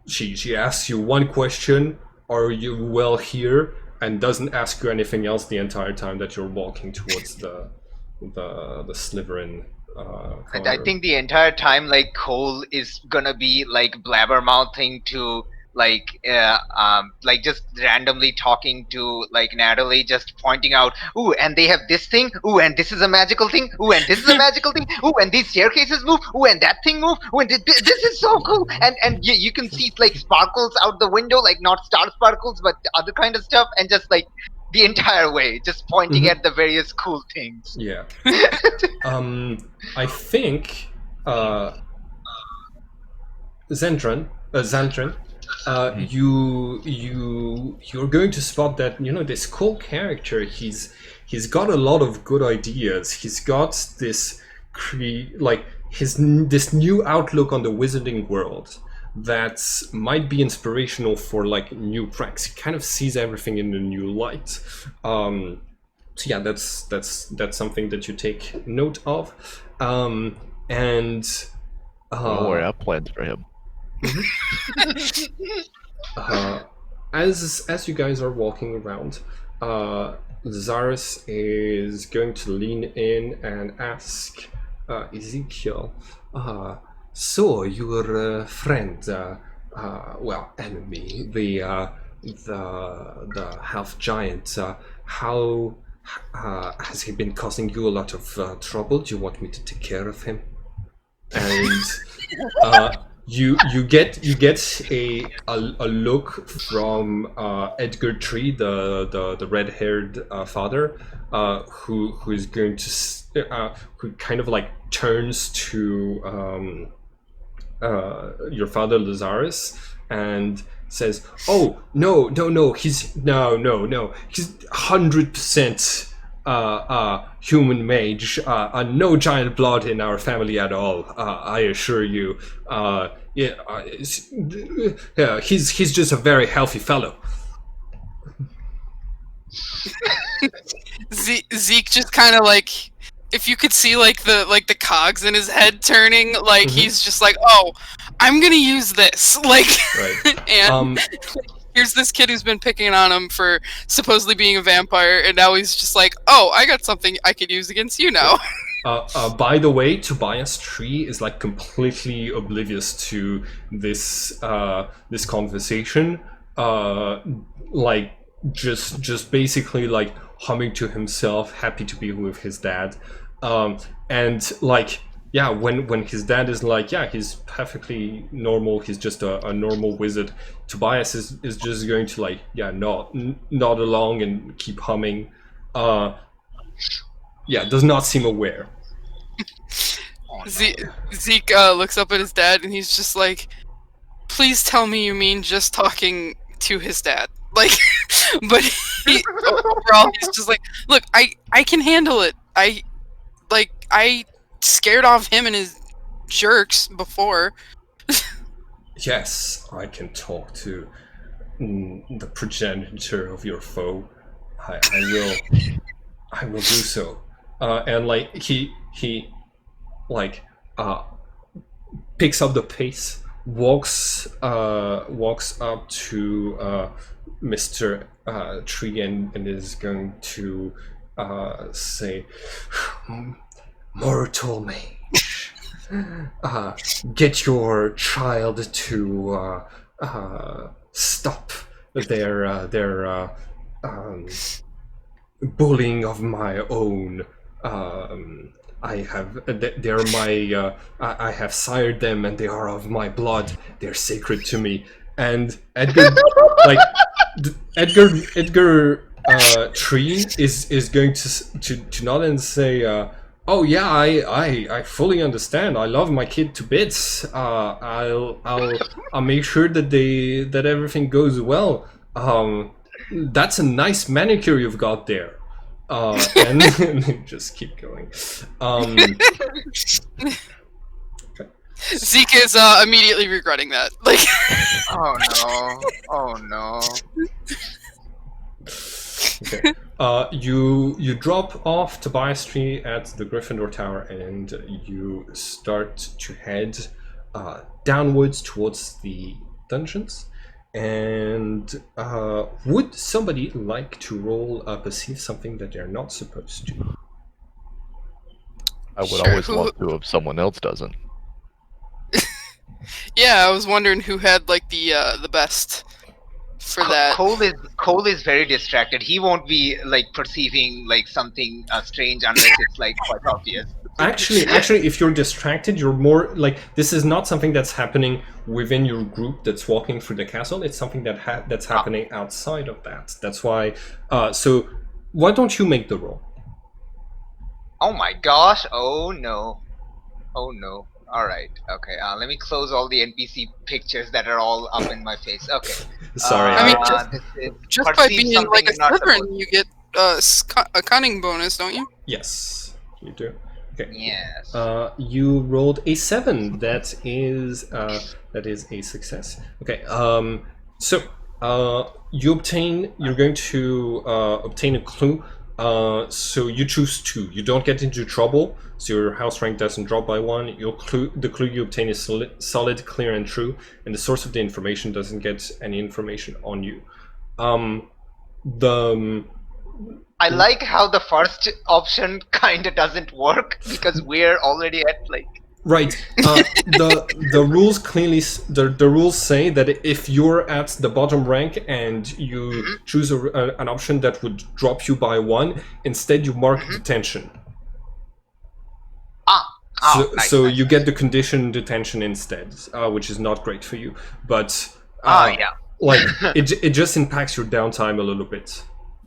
she asks you one question, are you well here, and doesn't ask you anything else the entire time that you're walking towards the Slytherin. And I think the entire time, like, Cole is gonna be like blabbermouthing to like just randomly talking to like Natalie, just pointing out, ooh, and they have this thing, ooh, and this is a magical thing, ooh, and this is a magical thing, ooh, and these staircases move, ooh, and that thing move, ooh, and this is so cool, and you can see like sparkles out the window, like not star sparkles, but other kind of stuff, and just like the entire way, just pointing at the various cool things. Yeah. I think Xantran, you're going to spot that this Cole character. He's got a lot of good ideas. He's got this this new outlook on the wizarding world that might be inspirational for like new pranks. He kind of sees everything in a new light. So yeah, that's something that you take note of. And don't worry, I have plans for him. As you guys are walking around, Zaris is going to lean in and ask Ezekiel, so your friend, enemy, the half giant, how has he been causing you a lot of trouble? Do you want me to take care of him? And you get a look from Edgar Tree, the red-haired father, who is going to who kind of like turns to your father Lazarus and says, "Oh no, he's no, he's 100% human mage, no giant blood in our family at all. I assure you. He's just a very healthy fellow." Zeke just kind of like, if you could see like the cogs in his head turning, like he's just like, oh, I'm gonna use this, like, right. And here's this kid who's been picking on him for supposedly being a vampire, and now he's just like, oh, I got something I could use against you now. By the way, Tobias Tree is like completely oblivious to this this conversation. Like just basically like humming to himself, happy to be with his dad. And like, yeah, when his dad is like, yeah, he's perfectly normal, he's just a normal wizard, Tobias is just going to like, yeah, nod along and keep humming. Yeah, does not seem aware. Zeke looks up at his dad and he's just like, please tell me you mean just talking to his dad. Like, but overall he's just like, look, I can handle it. I scared off him and his jerks before. Yes, I can talk to the progenitor of your foe. I will do so. And like he like picks up the pace, walks up to Mr. Tree and is going to say, "Mortal mage, get your child to stop their bullying of my own. I have sired them, and they are of my blood. They're sacred to me." And Edgar, like Edgar Tree is going to nod and say, Oh yeah, I fully understand. I love my kid to bits. I'll make sure that everything goes well. That's a nice manicure you've got there. And just keep going. Zeke is immediately regretting that. Like, Oh no! Oh no! Okay. You drop off Tobias Tree at the Gryffindor Tower, and you start to head downwards towards the dungeons. And would somebody like to roll perceive something that they're not supposed to? I would Sure, always who- want to if someone else doesn't. yeah, I was wondering who had like the best for that. Cole is very distracted. He won't be like perceiving like something strange unless it's like quite obvious. Actually, if you're distracted, you're more like this is not something that's happening within your group that's walking through the castle. It's something that's happening outside of that. That's why. So, why don't you make the roll? Oh my gosh! Oh no! Oh no! All right. Okay. Let me close all the NPC pictures that are all up in my face. Okay. Sorry. I mean, this is Just by perceive being something like a you're not supposed Slytherin, you get a cunning bonus, don't you? Yes, you do. Okay. Yes. You rolled a 7. That is a success. Okay. So you're going to obtain a clue. So you choose 2. You don't get into trouble, so your house rank doesn't drop by 1. The clue you obtain is solid, clear, and true, and the source of the information doesn't get any information on you. I like how the first option kind of doesn't work because we're already at like. Right. The rules clearly the rules say that if you're at the bottom rank and you choose an option that would drop you by 1, instead you mark detention. Nice, so nice, you nice. get the condition detention instead, which is not great for you. But Yeah. like it just impacts your downtime a little bit.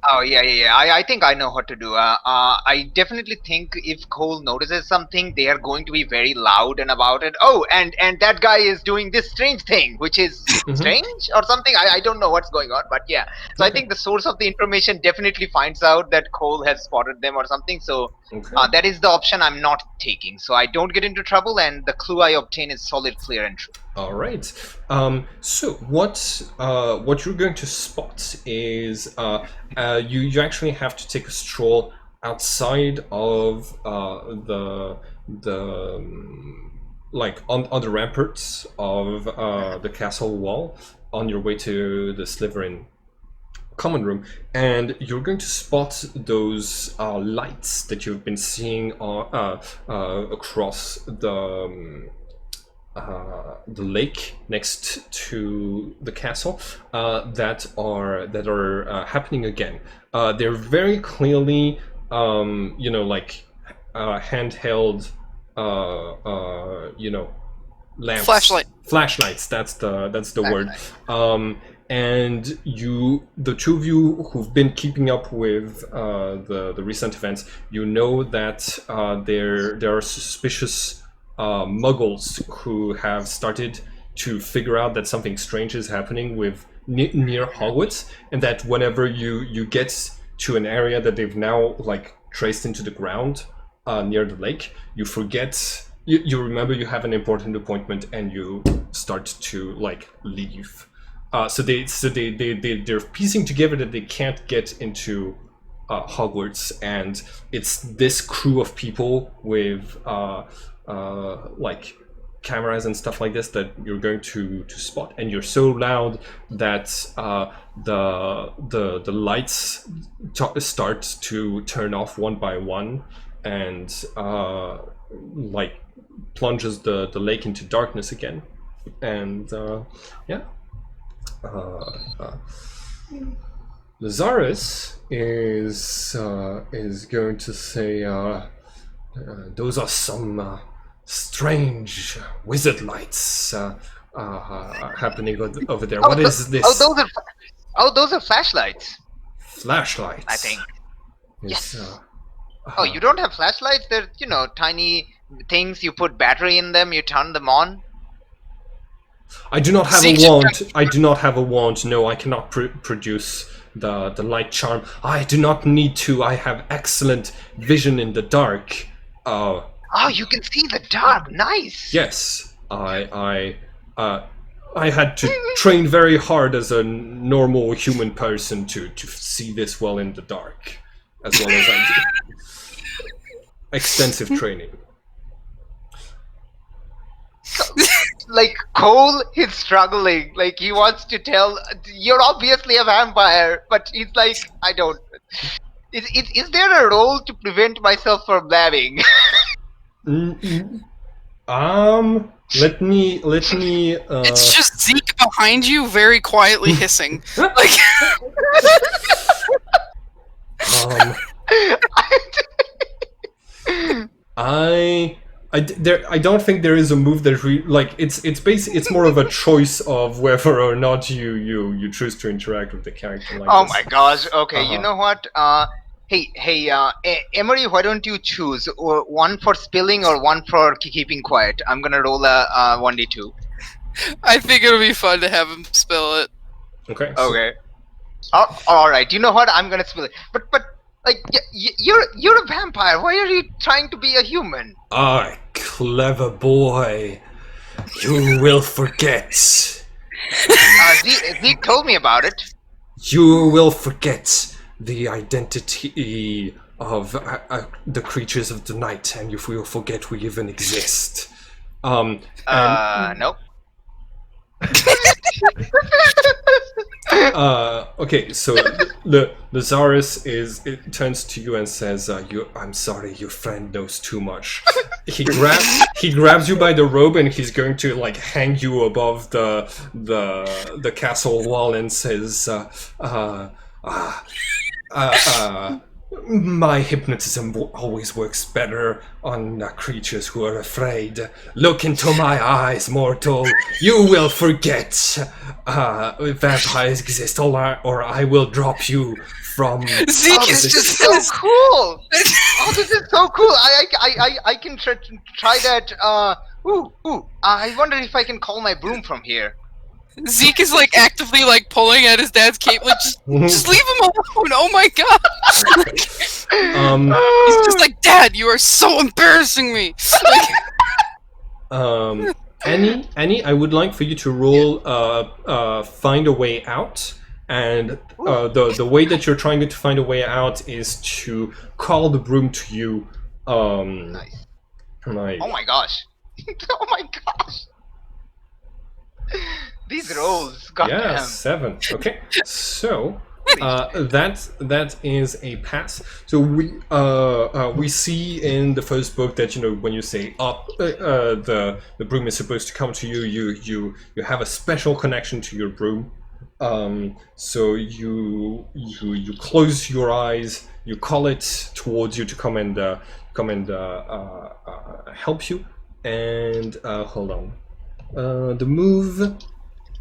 Oh yeah. I think I know what to do. I definitely think if Cole notices something, they are going to be very loud and about it. Oh, and that guy is doing this strange thing, which is strange or something. I don't know what's going on, but yeah. So I think the source of the information definitely finds out that Cole has spotted them or something. So that is the option I'm not taking. So I don't get into trouble, and the clue I obtain is solid, clear, and true. All right. So what you're going to spot is you actually have to take a stroll outside of the like on the ramparts of the castle wall on your way to the Slytherin common room, and you're going to spot those lights that you've been seeing across the lake next to the castle that are happening again. They're very clearly, handheld, lamps. Flashlights. That's the word. And the two of you who've been keeping up with the recent events, you know that there are suspicious muggles who have started to figure out that something strange is happening near Hogwarts, and that whenever you get to an area that they've now like traced into the ground near the lake, you forget, you remember you have an important appointment, and you start to like leave. So they're piecing together that they can't get into Hogwarts, and it's this crew of people with like cameras and stuff like this that you're going to spot, and you're so loud that the lights start to turn off one by one, and like plunges the lake into darkness again. And Lazarus is going to say, those are some strange wizard lights happening over there. What is this? Those are flashlights. Flashlights. I think. Yes. Oh, you don't have flashlights? They're, tiny things, you put battery in them, you turn them on. I do not have Zeke- a wand. I do not have a wand. No, I cannot produce the light charm. I do not need to. I have excellent vision in the dark. Oh, you can see the dark. Nice. Yes, I had to train very hard as a normal human person to see this well in the dark, as well as I do. Extensive training. Like, Cole is struggling. Like, he wants to tell, you're obviously a vampire, but he's like, I don't. Is there a role to prevent myself from blabbing? Let me. It's just Zeke behind you, very quietly hissing. Like, I don't think there is a move that it's more of a choice of whether or not you choose to interact with the character like Oh this. my gosh. Okay, you know what? Hey, Emery, why don't you choose one for spilling or one for keeping quiet? I'm gonna roll a 1d2. I think it'll be fun to have him spill it. Okay. So, Okay. All right. You know what? I'm gonna spill it. But like you're a vampire. Why are you trying to be a human? Clever boy. You will forget. Zeke told me about it. You will forget the identity of the creatures of the night, and if we will forget we even exist. Nope. Okay, so Lazarus turns to you and says, I'm sorry, your friend knows too much. He grabs you by the robe and he's going to like hang you above the castle wall and says, my hypnotism always works better on creatures who are afraid. Look into my eyes, mortal. You will forget vampires exist, or I will drop you from. Zeke is This just is so cool. Oh, this is so cool. I can try that. I wonder if I can call my broom from here. Zeke is like actively like pulling at his dad's cape, like just leave him alone. Oh my god! He's just like, Dad, you are so embarrassing me. Annie, I would like for you to roll find a way out, and the way that you're trying to find a way out is to call the broom to you. Nice. Like, Oh my gosh. Oh my gosh. These rolls, goddamn. yeah, 7. Okay, so that is a pass. So we see in the first book that when you say up, the broom is supposed to come to you. You have a special connection to your broom. So you close your eyes. You call it towards you to come and help you. And hold on. The move.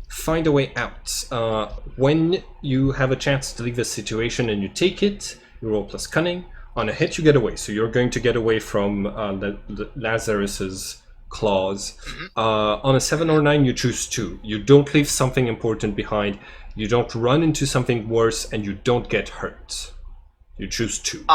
Find a way out. When you have a chance to leave a situation and you take it, you roll plus cunning. On a hit, you get away. So you're going to get away from Lazarus's claws. On a 7 or 9, you choose 2. You don't leave something important behind. You don't run into something worse, and you don't get hurt. You choose 2.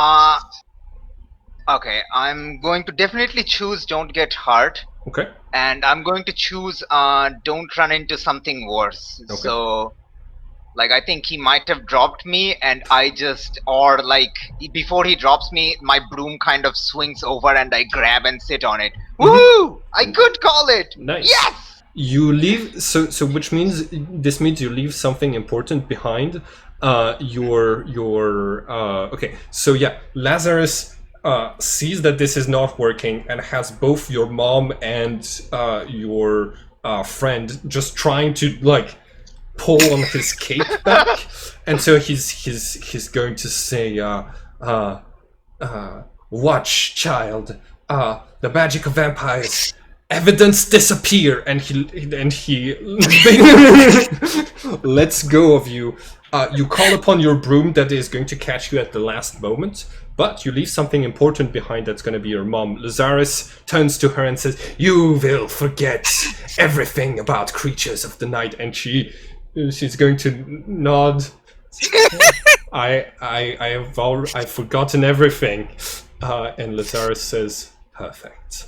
Okay, I'm going to definitely choose don't get hurt. Okay. And I'm going to choose don't run into something worse. Okay. So, like, I think he might have dropped me, and or like, before he drops me, my broom kind of swings over and I grab and sit on it. Woohoo! I could call it! Nice. Yes! You leave, so which means, this means you leave something important behind. Okay, so yeah, Lazarus sees that this is not working and has both your mom and your friend just trying to like pull on his cape back, and so he's going to say, "Watch, child. The magic of vampires. Evidence disappear," and he lets go of you You call upon your broom that is going to catch you at the last moment, but you leave something important behind that's going to be your mom. Lazarus turns to her and says, "You will forget everything about creatures of the night," and she's going to nod. I've forgotten everything. And Lazarus says, "Perfect."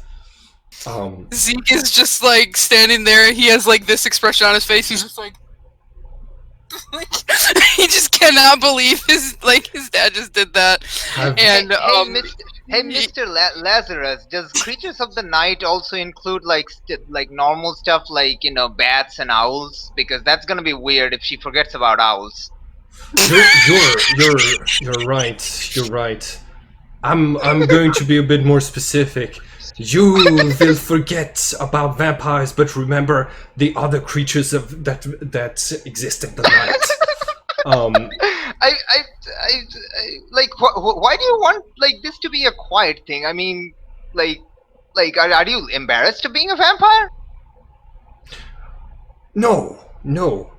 Zeke is just like standing there. He has like this expression on his face. He's just like he just cannot believe his dad just did that. And Mr. Lazarus, does creatures of the night also include like normal stuff like bats and owls? Because that's gonna be weird if she forgets about owls. You're right. You're right. I'm going to be a bit more specific. You will forget about vampires, but remember the other creatures that exist in the night. Why do you want like this to be a quiet thing? I mean, are you embarrassed of being a vampire? No.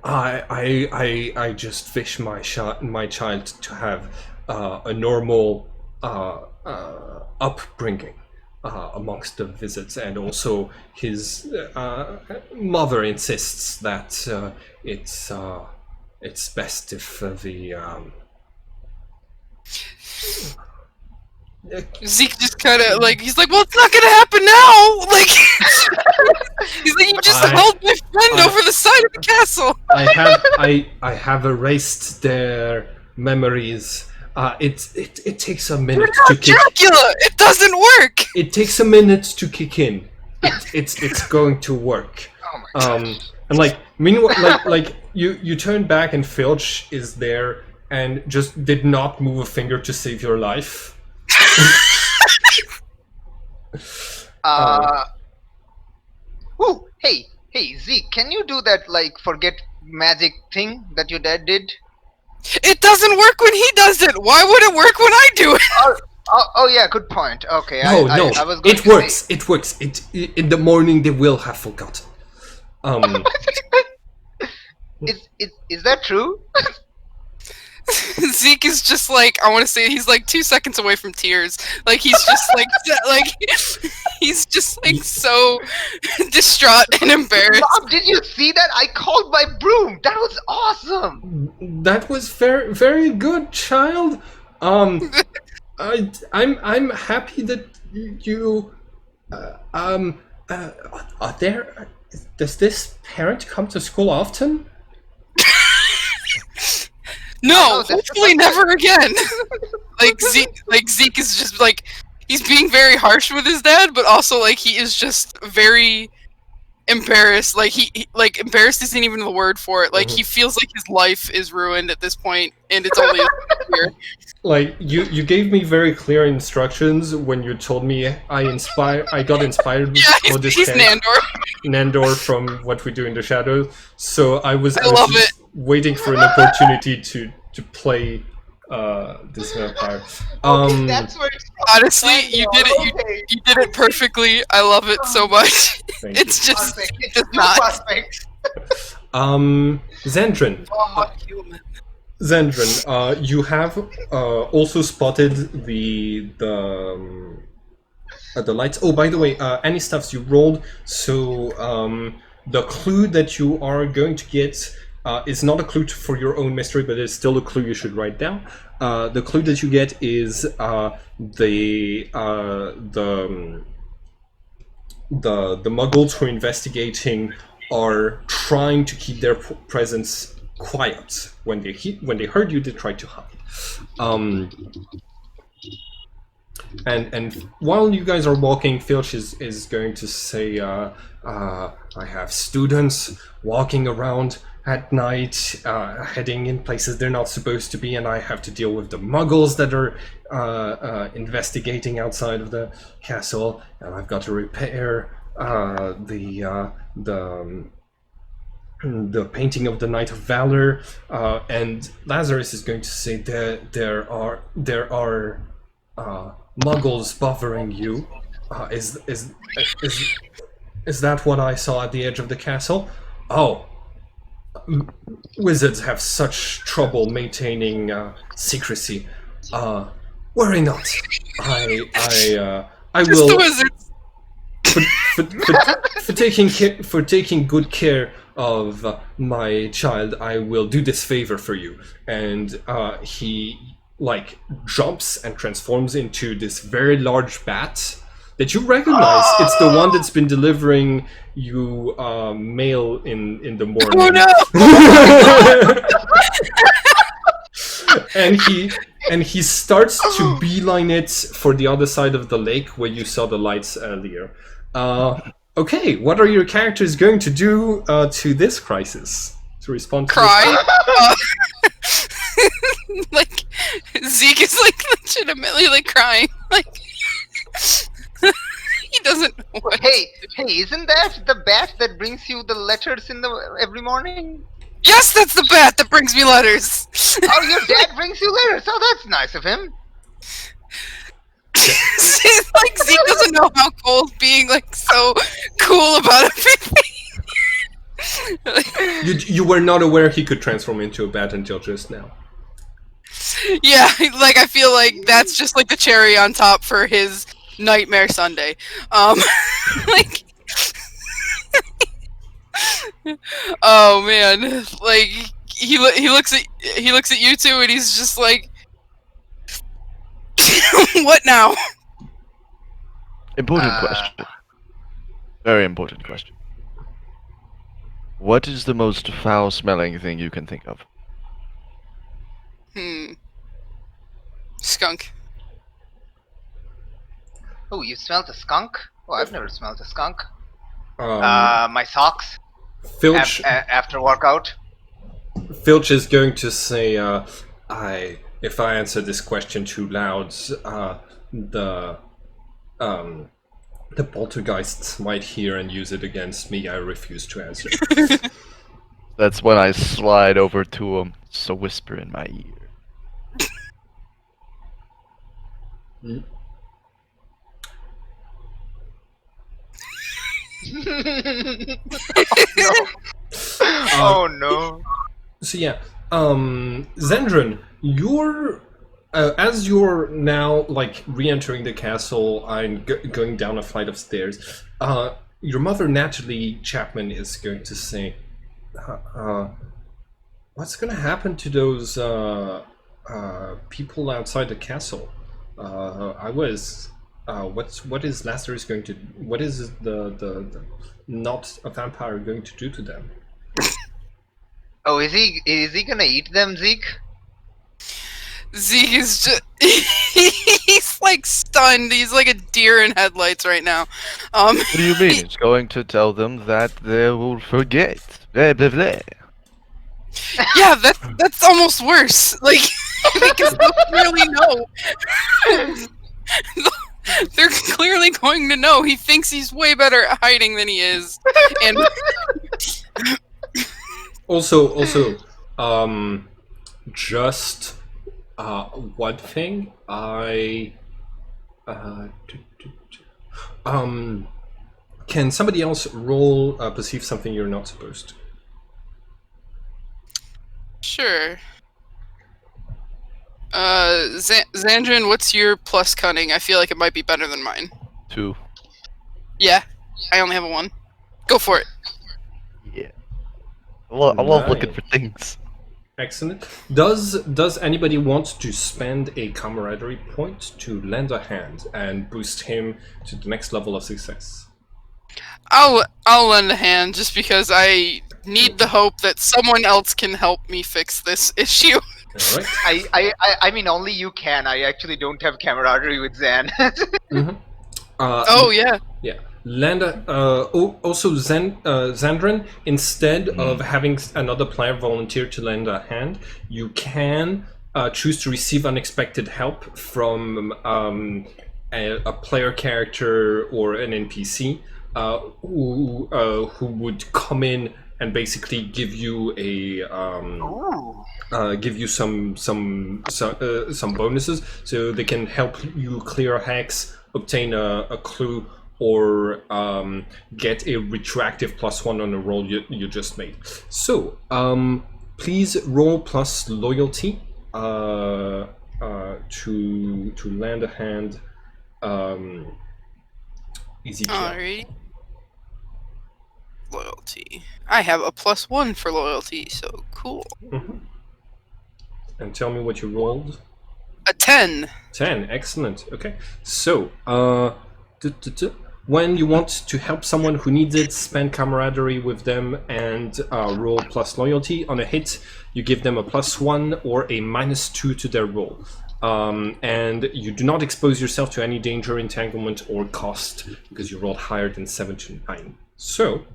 I just wish my child to have a normal upbringing amongst the visits, and also his mother insists that it's best if Zeke just kind of he's like, well, it's not gonna happen now. Like he's like, you just held my friend over the side of the castle. I have erased their memories. It takes a minute to kick. Dracula, it doesn't work. It takes a minute to kick in. It's going to work. Oh my and meanwhile, you turn back and Filch is there and just did not move a finger to save your life. Hey Zeke, can you do that forget magic thing that your dad did? It doesn't work when he does it. Why would it work when I do it? Oh yeah, good point. Okay, No, I was going it to works. say... It works. In the morning they will have forgotten. Is that true? Zeke is just I want to say he's 2 seconds away from tears. He's just he's just so distraught and embarrassed. Mom, did you see that? I called my broom. That was awesome. That was very, very good, child. I'm happy that you. Are there? Does this parent come to school often? No, hopefully never again. Zeke is just he's being very harsh with his dad, but also he is just very embarrassed. He embarrassed isn't even the word for it. He feels like his life is ruined at this point, and it's only a year. You gave me very clear instructions when you told me I got inspired for this he's Nandor from What We Do in the Shadows. So I was just waiting for an opportunity to play this vampire. That's where honestly, you did it. You did it perfectly. I love it so much. It's just not. Perfect. Zendrin. Zendrin, you have also spotted the lights. Oh, by the way, any stuffs you rolled. So the clue that you are going to get is not a clue for your own mystery, but it's still a clue you should write down. The clue that you get is the Muggles who are investigating are trying to keep their presence quiet. When they heard you, they tried to hide. And while you guys are walking, Filch is going to say, I have students walking around at night, heading in places they're not supposed to be, and I have to deal with the Muggles that are investigating outside of the castle, and I've got to repair the painting of the Knight of Valor, and Lazarus is going to say that there are Muggles bothering you. Is that what I saw at the edge of the castle? Oh, wizards have such trouble maintaining secrecy. Worry not. I Just will the wizards. for taking good care of my child. I will do this favor for you. And he like jumps and transforms into this very large bat that you recognize. It's the one that's been delivering you mail in the morning. Oh no! and he starts to beeline it for the other side of the lake where you saw the lights earlier. Okay, what are your characters going to do to this crisis to respond to Cry. Like Zeke is like legitimately like crying. Like he doesn't know what. Hey, isn't that the bat that brings you the letters every morning? Yes, that's the bat that brings me letters. Oh, your dad brings you letters. Oh, that's nice of him. Like Zeke doesn't know how Cole's being like so cool about everything. You were not aware he could transform into a bat until just now. Yeah, like I feel like that's just like the cherry on top for his nightmare Sunday. Like, oh man, like he looks at you two and he's just like, what now? Important question. Very important question. What is the most foul-smelling thing you can think of? Skunk. Oh, you smelled a skunk? Oh, I've never smelled a skunk. My socks Filch after workout. Filch is going to say, if I answer this question too loud, the poltergeists might hear and use it against me. I refuse to answer. That's when I slide over to him, so whisper in my ear. Oh no. So yeah, Zendron, you're as you're now like re-entering the castle and going down a flight of stairs. Your mother, Natalie Chapman, is going to say, "What's going to happen to those people outside the castle? What is Lazarus going to? What is the not a vampire going to do to them?" Oh, is he gonna eat them, Zeke? Zeke is just he's like stunned. He's like a deer in headlights right now. What do you mean? It's going to tell them that they will forget. Blah, blah, blah. Yeah, that's almost worse. Like because they'll clearly know. They're clearly going to know. He thinks he's way better at hiding than he is. And Also, just one thing. Can somebody else roll perceive something you're not supposed to? sure. Zandrin, what's your plus cunning? I feel like it might be better than mine. 2. Yeah, I only have a 1. Go for it. Yeah. I love looking for things. Excellent. Does anybody want to spend a camaraderie point to lend a hand and boost him to the next level of success? I'll lend a hand just because I need the hope that someone else can help me fix this issue. All right. I mean, only you can. I actually don't have camaraderie with Zan. Mm-hmm. Oh yeah. Yeah. Also, Zandrin, instead of having another player volunteer to lend a hand, you can choose to receive unexpected help from a player character or an NPC who would come in and basically give you some bonuses, so they can help you clear a hex, obtain a clue, or get a retroactive +1 on a roll you just made. So please roll plus loyalty to land a hand. Ezekiel. Alrighty. Loyalty. I have a +1 for loyalty, so cool. Mm-hmm. And tell me what you rolled. A 10. 10, excellent. Okay, so when you want to help someone who needs it, spend camaraderie with them and roll plus loyalty. On a hit, you give them a +1 or a -2 to their roll. And you do not expose yourself to any danger, entanglement, or cost because you rolled higher than 7 to 9. So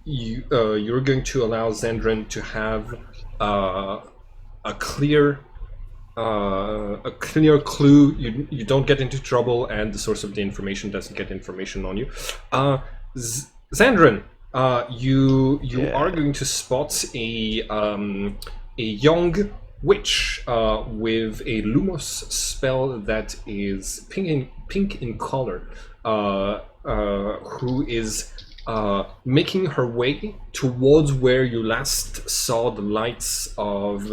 you're going to allow Zendrin to have a clear clue. You don't get into trouble, and the source of the information doesn't get information on you. Zendrin, you are going to spot a young witch with a Lumos spell that is pink in color, who is making her way towards where you last saw the lights of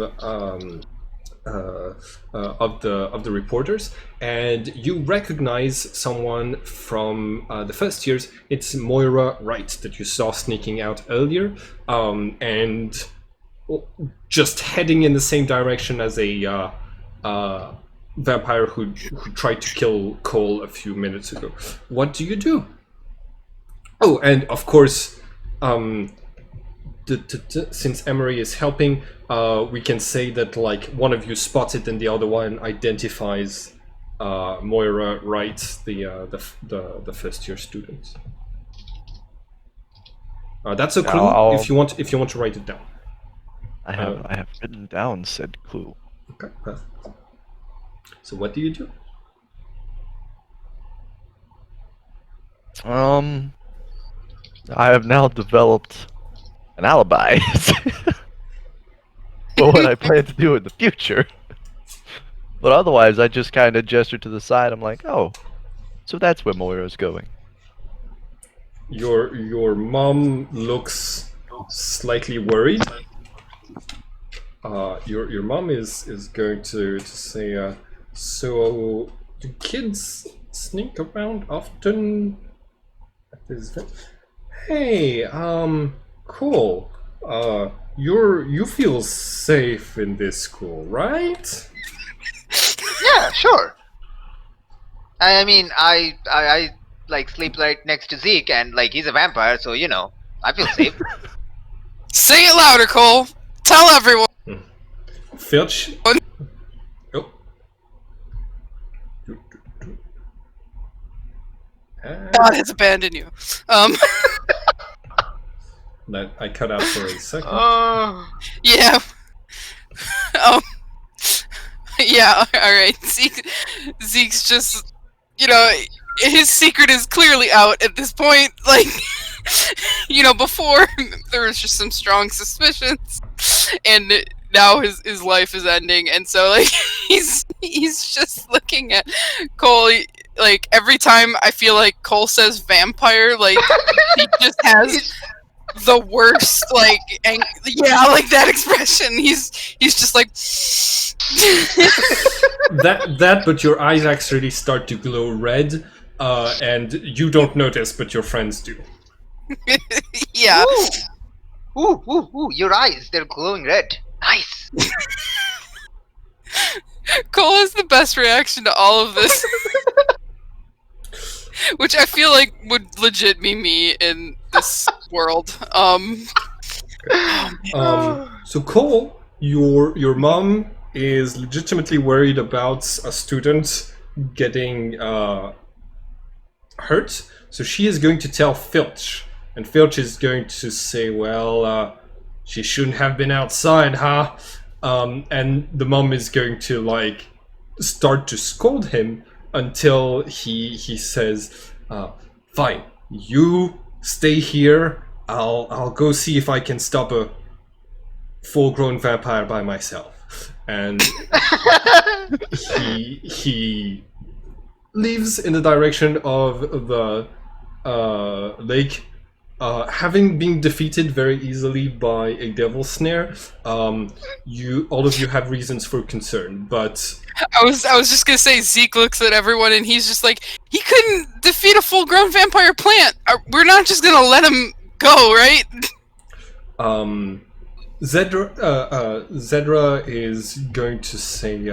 the reporters, and you recognize someone from the first years. It's Moira Wright that you saw sneaking out earlier, and just heading in the same direction as a vampire who tried to kill Cole a few minutes ago. What do you do? Oh, and of course, since Emery is helping, we can say that like one of you spots it and the other one identifies Moira Wright, the first year student. That's a clue. If you want to write it down. I have written down said clue. Okay, perfect. So what do you do? I have now developed an alibi for what I plan to do in the future. But otherwise, I just kind of gesture to the side. I'm like, oh, so that's where Moira's going. Your mom looks slightly worried. Your mom is going to say, so do kids sneak around often at this event? Hey, cool. You feel safe in this school, right? Yeah, sure. I mean, I like sleep right next to Zeke, and like he's a vampire, so you know, I feel safe. Say it louder, Cole. Tell everyone. Filch. Oh. God has abandoned you. That I cut out for a second. Yeah. Yeah. All right. Zeke's just, his secret is clearly out at this point. Like, before there was just some strong suspicions, and now his life is ending, and so like he's just looking at Cole. Like every time I feel like Cole says vampire, like he just has the worst, like, like that expression. He's just like that. But your eyes actually start to glow red, and you don't notice, but your friends do. Yeah. Ooh! Your eyes—they're glowing red. Nice. Cole has the best reaction to all of this. Which I feel like would legit be me in this world. So Cole, your mom is legitimately worried about a student getting hurt. So she is going to tell Filch, and Filch is going to say, "Well, she shouldn't have been outside, huh?" And the mom is going to like start to scold him until he says, "Fine, you stay here. I'll go see if I can stop a full-grown vampire by myself." And he leaves in the direction of the lake. Having been defeated very easily by a devil snare, all of you have reasons for concern. But I was just gonna say, Zeke looks at everyone and he's just like, he couldn't defeat a full-grown vampire plant. We're not just gonna let him go, right? Zedra is going to say,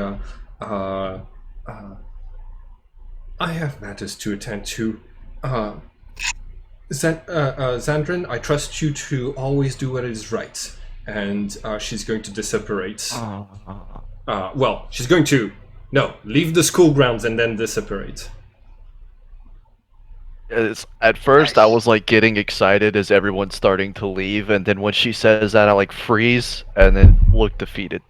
I have matters to attend to. Zandrin, I trust you to always do what is right. And she's going to disapparate. Well, she's going to, leave the school grounds and then disapparate. At first, I was like getting excited as everyone's starting to leave, and then when she says that, I like freeze and then look defeated.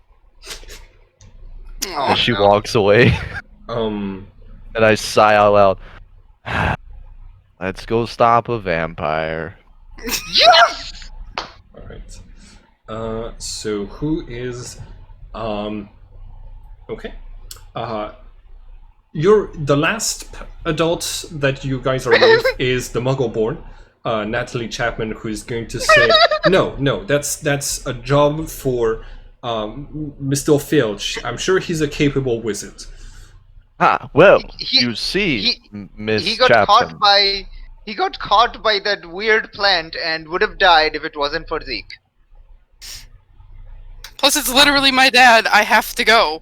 As she walks away. And I sigh out loud. Let's go stop a vampire. Yes! Alright. So who is okay. The last adult that you guys are with is the Muggle-born, Natalie Chapman, who is going to say, no, that's a job for Mr. Filch. I'm sure he's a capable wizard. Well, you see, Miss Chapman. He got caught by that weird plant and would have died if it wasn't for Zeke. Plus, it's literally my dad. I have to go.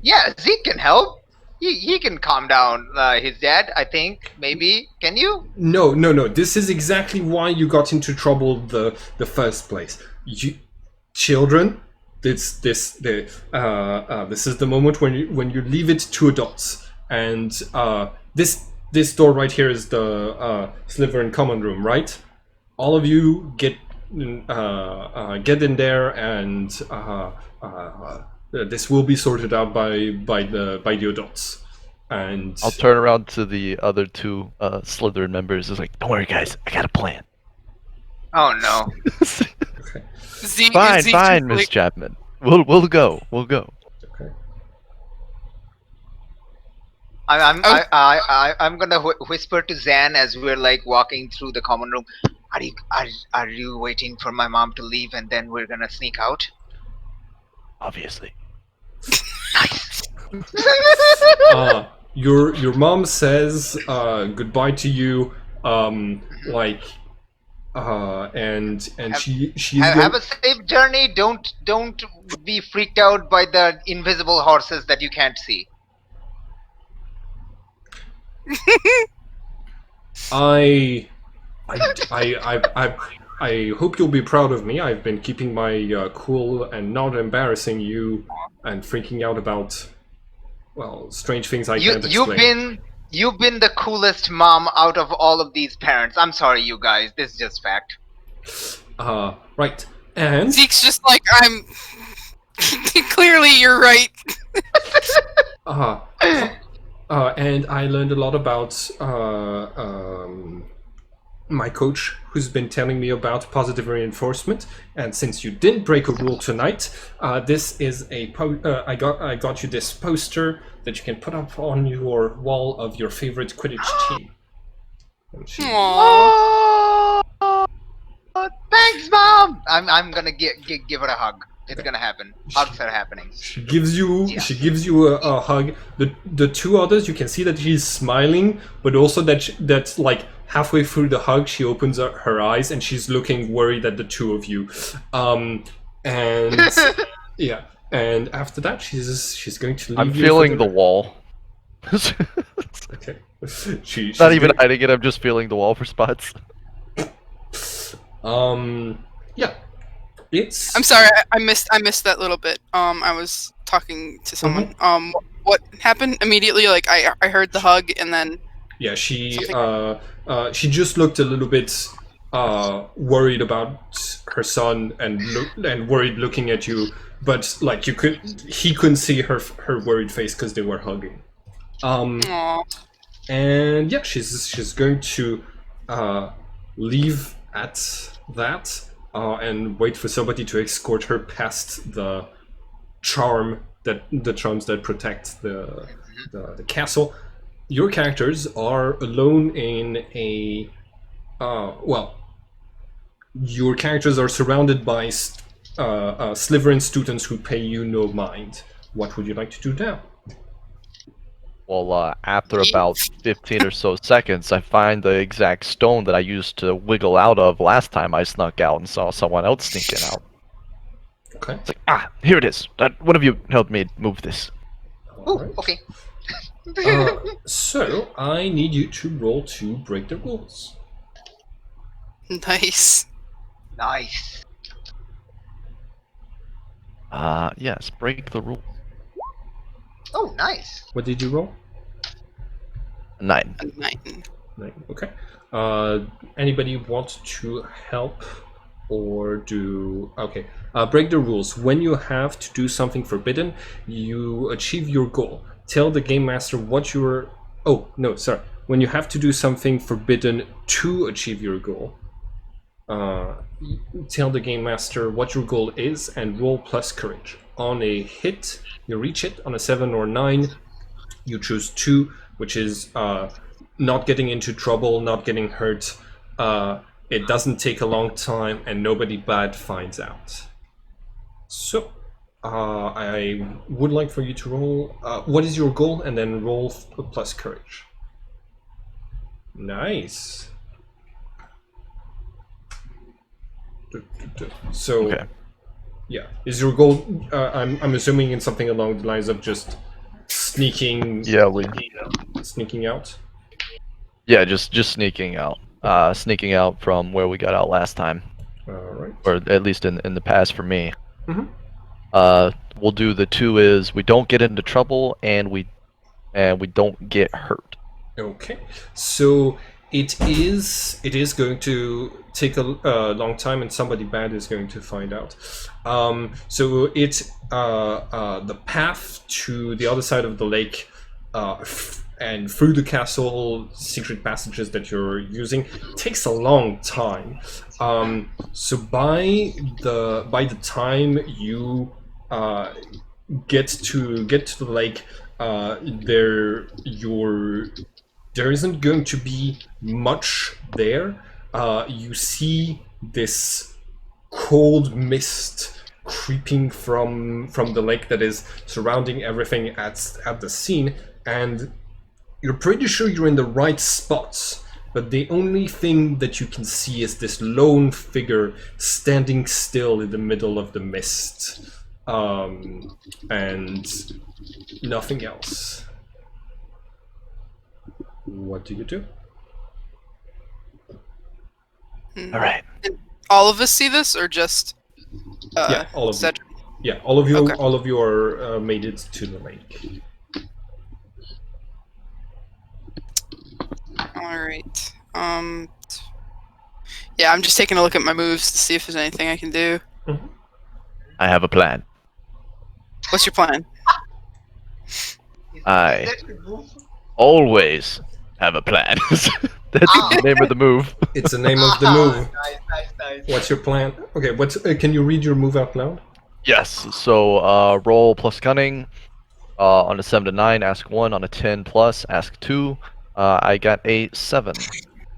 Yeah, Zeke can help. He can calm down his dad, I think. Maybe. Can you? No. This is exactly why you got into trouble the first place. Children, this is the moment when you leave it to adults. And this door right here is the Slytherin common room, right? All of you get in there, and this will be sorted out by the adults. And I'll turn around to the other two Slytherin members. It's like, don't worry, guys, I got a plan. Oh no. Okay. Fine, Miss Chapman. We'll go. Okay. I'm gonna whisper to Zan as we're like walking through the common room. Are you waiting for my mom to leave and then we're gonna sneak out? Obviously. Nice. Your mom says goodbye to you, and she have a safe journey. Don't be freaked out by the invisible horses that you can't see. I hope you'll be proud of me. I've been keeping my cool and not embarrassing you and freaking out about, well, strange things I can't explain. You've been the coolest mom out of all of these parents. I'm sorry, you guys. This is just fact. Right. And Zeke's just like, I'm. Clearly, you're right. And I learned a lot about my coach, who's been telling me about positive reinforcement. And since you didn't break a rule tonight, this is I got you this poster that you can put up on your wall of your favorite Quidditch team. Oh, thanks, Mom. I'm gonna give her a hug. It's gonna happen. Hugs are happening. She gives you a hug. The two others, you can see that she's smiling, but also that like halfway through the hug, she opens her eyes and she's looking worried at the two of you. And yeah, and after that, she's going to leave. I'm feeling the wall. Okay. She's not even hiding it. I'm just feeling the wall for spots. Yeah. I'm sorry, I missed that little bit. I was talking to someone. Mm-hmm. What happened immediately? Like I heard the hug and then. Yeah, she just looked a little bit worried about her son and worried looking at you, but like he couldn't see her worried face because they were hugging. Aww. And yeah, she's going to leave at that. And wait for somebody to escort her past the charms that protect the castle. your characters are alone in a your characters are surrounded by Slytherin students who pay you no mind. What would you like to do now? Well, after about 15 or so seconds, I find the exact stone that I used to wiggle out of last time I snuck out and saw someone else sneaking out. Okay. It's like, here it is. One of you help me move this. Oh, Right. okay. So I need you to roll to break the rules. Nice. Nice. Yes, break the rule. Oh, nice. What did you roll? 9. A 9. 9. Okay. Anybody want to help or do? Okay. Break the rules. When you have to do something forbidden, you achieve your goal. Tell the game master what you're. Oh no, sorry. When you have to do something forbidden to achieve your goal, tell the game master what your goal is and roll plus courage. On a hit, you reach it. On a 7 or 9, you choose 2, which is not getting into trouble, not getting hurt. It doesn't take a long time, and nobody bad finds out. So, I would like for you to roll. What is your goal? And then roll plus courage. Nice. So, Okay. yeah, is your goal? I'm assuming in something along the lines of just sneaking. Yeah, Sneaking out. Yeah, just sneaking out. Sneaking out from where we got out last time, All right. or at least in the past for me. Mhm. We'll do the 2 is we don't get into trouble and we don't get hurt. Okay, so it is going to take a long time, and somebody bad is going to find out. So the path to the other side of the lake, and through the castle secret passages that you're using takes a long time. So by the time you get to the lake, there isn't going to be much there. You see this cold mist creeping from the lake that is surrounding everything at the scene, and you're pretty sure you're in the right spots, but the only thing that you can see is this lone figure standing still in the middle of the mist, and nothing else. What do you do? All right. All of us see this, or just Yeah, all of you. Cedric? Yeah, all of you. Okay. All of you are made it to the lake. All right. Yeah, I'm just taking a look at my moves to see if there's anything I can do. I have a plan. What's your plan? I always have a plan. That's the name of the move. It's the name of the move. Nice. What's your plan? Okay, can you read your move out loud? Yes. So roll plus cunning. On a 7 to 9, ask 1. On a 10 plus, ask 2. I got a 7.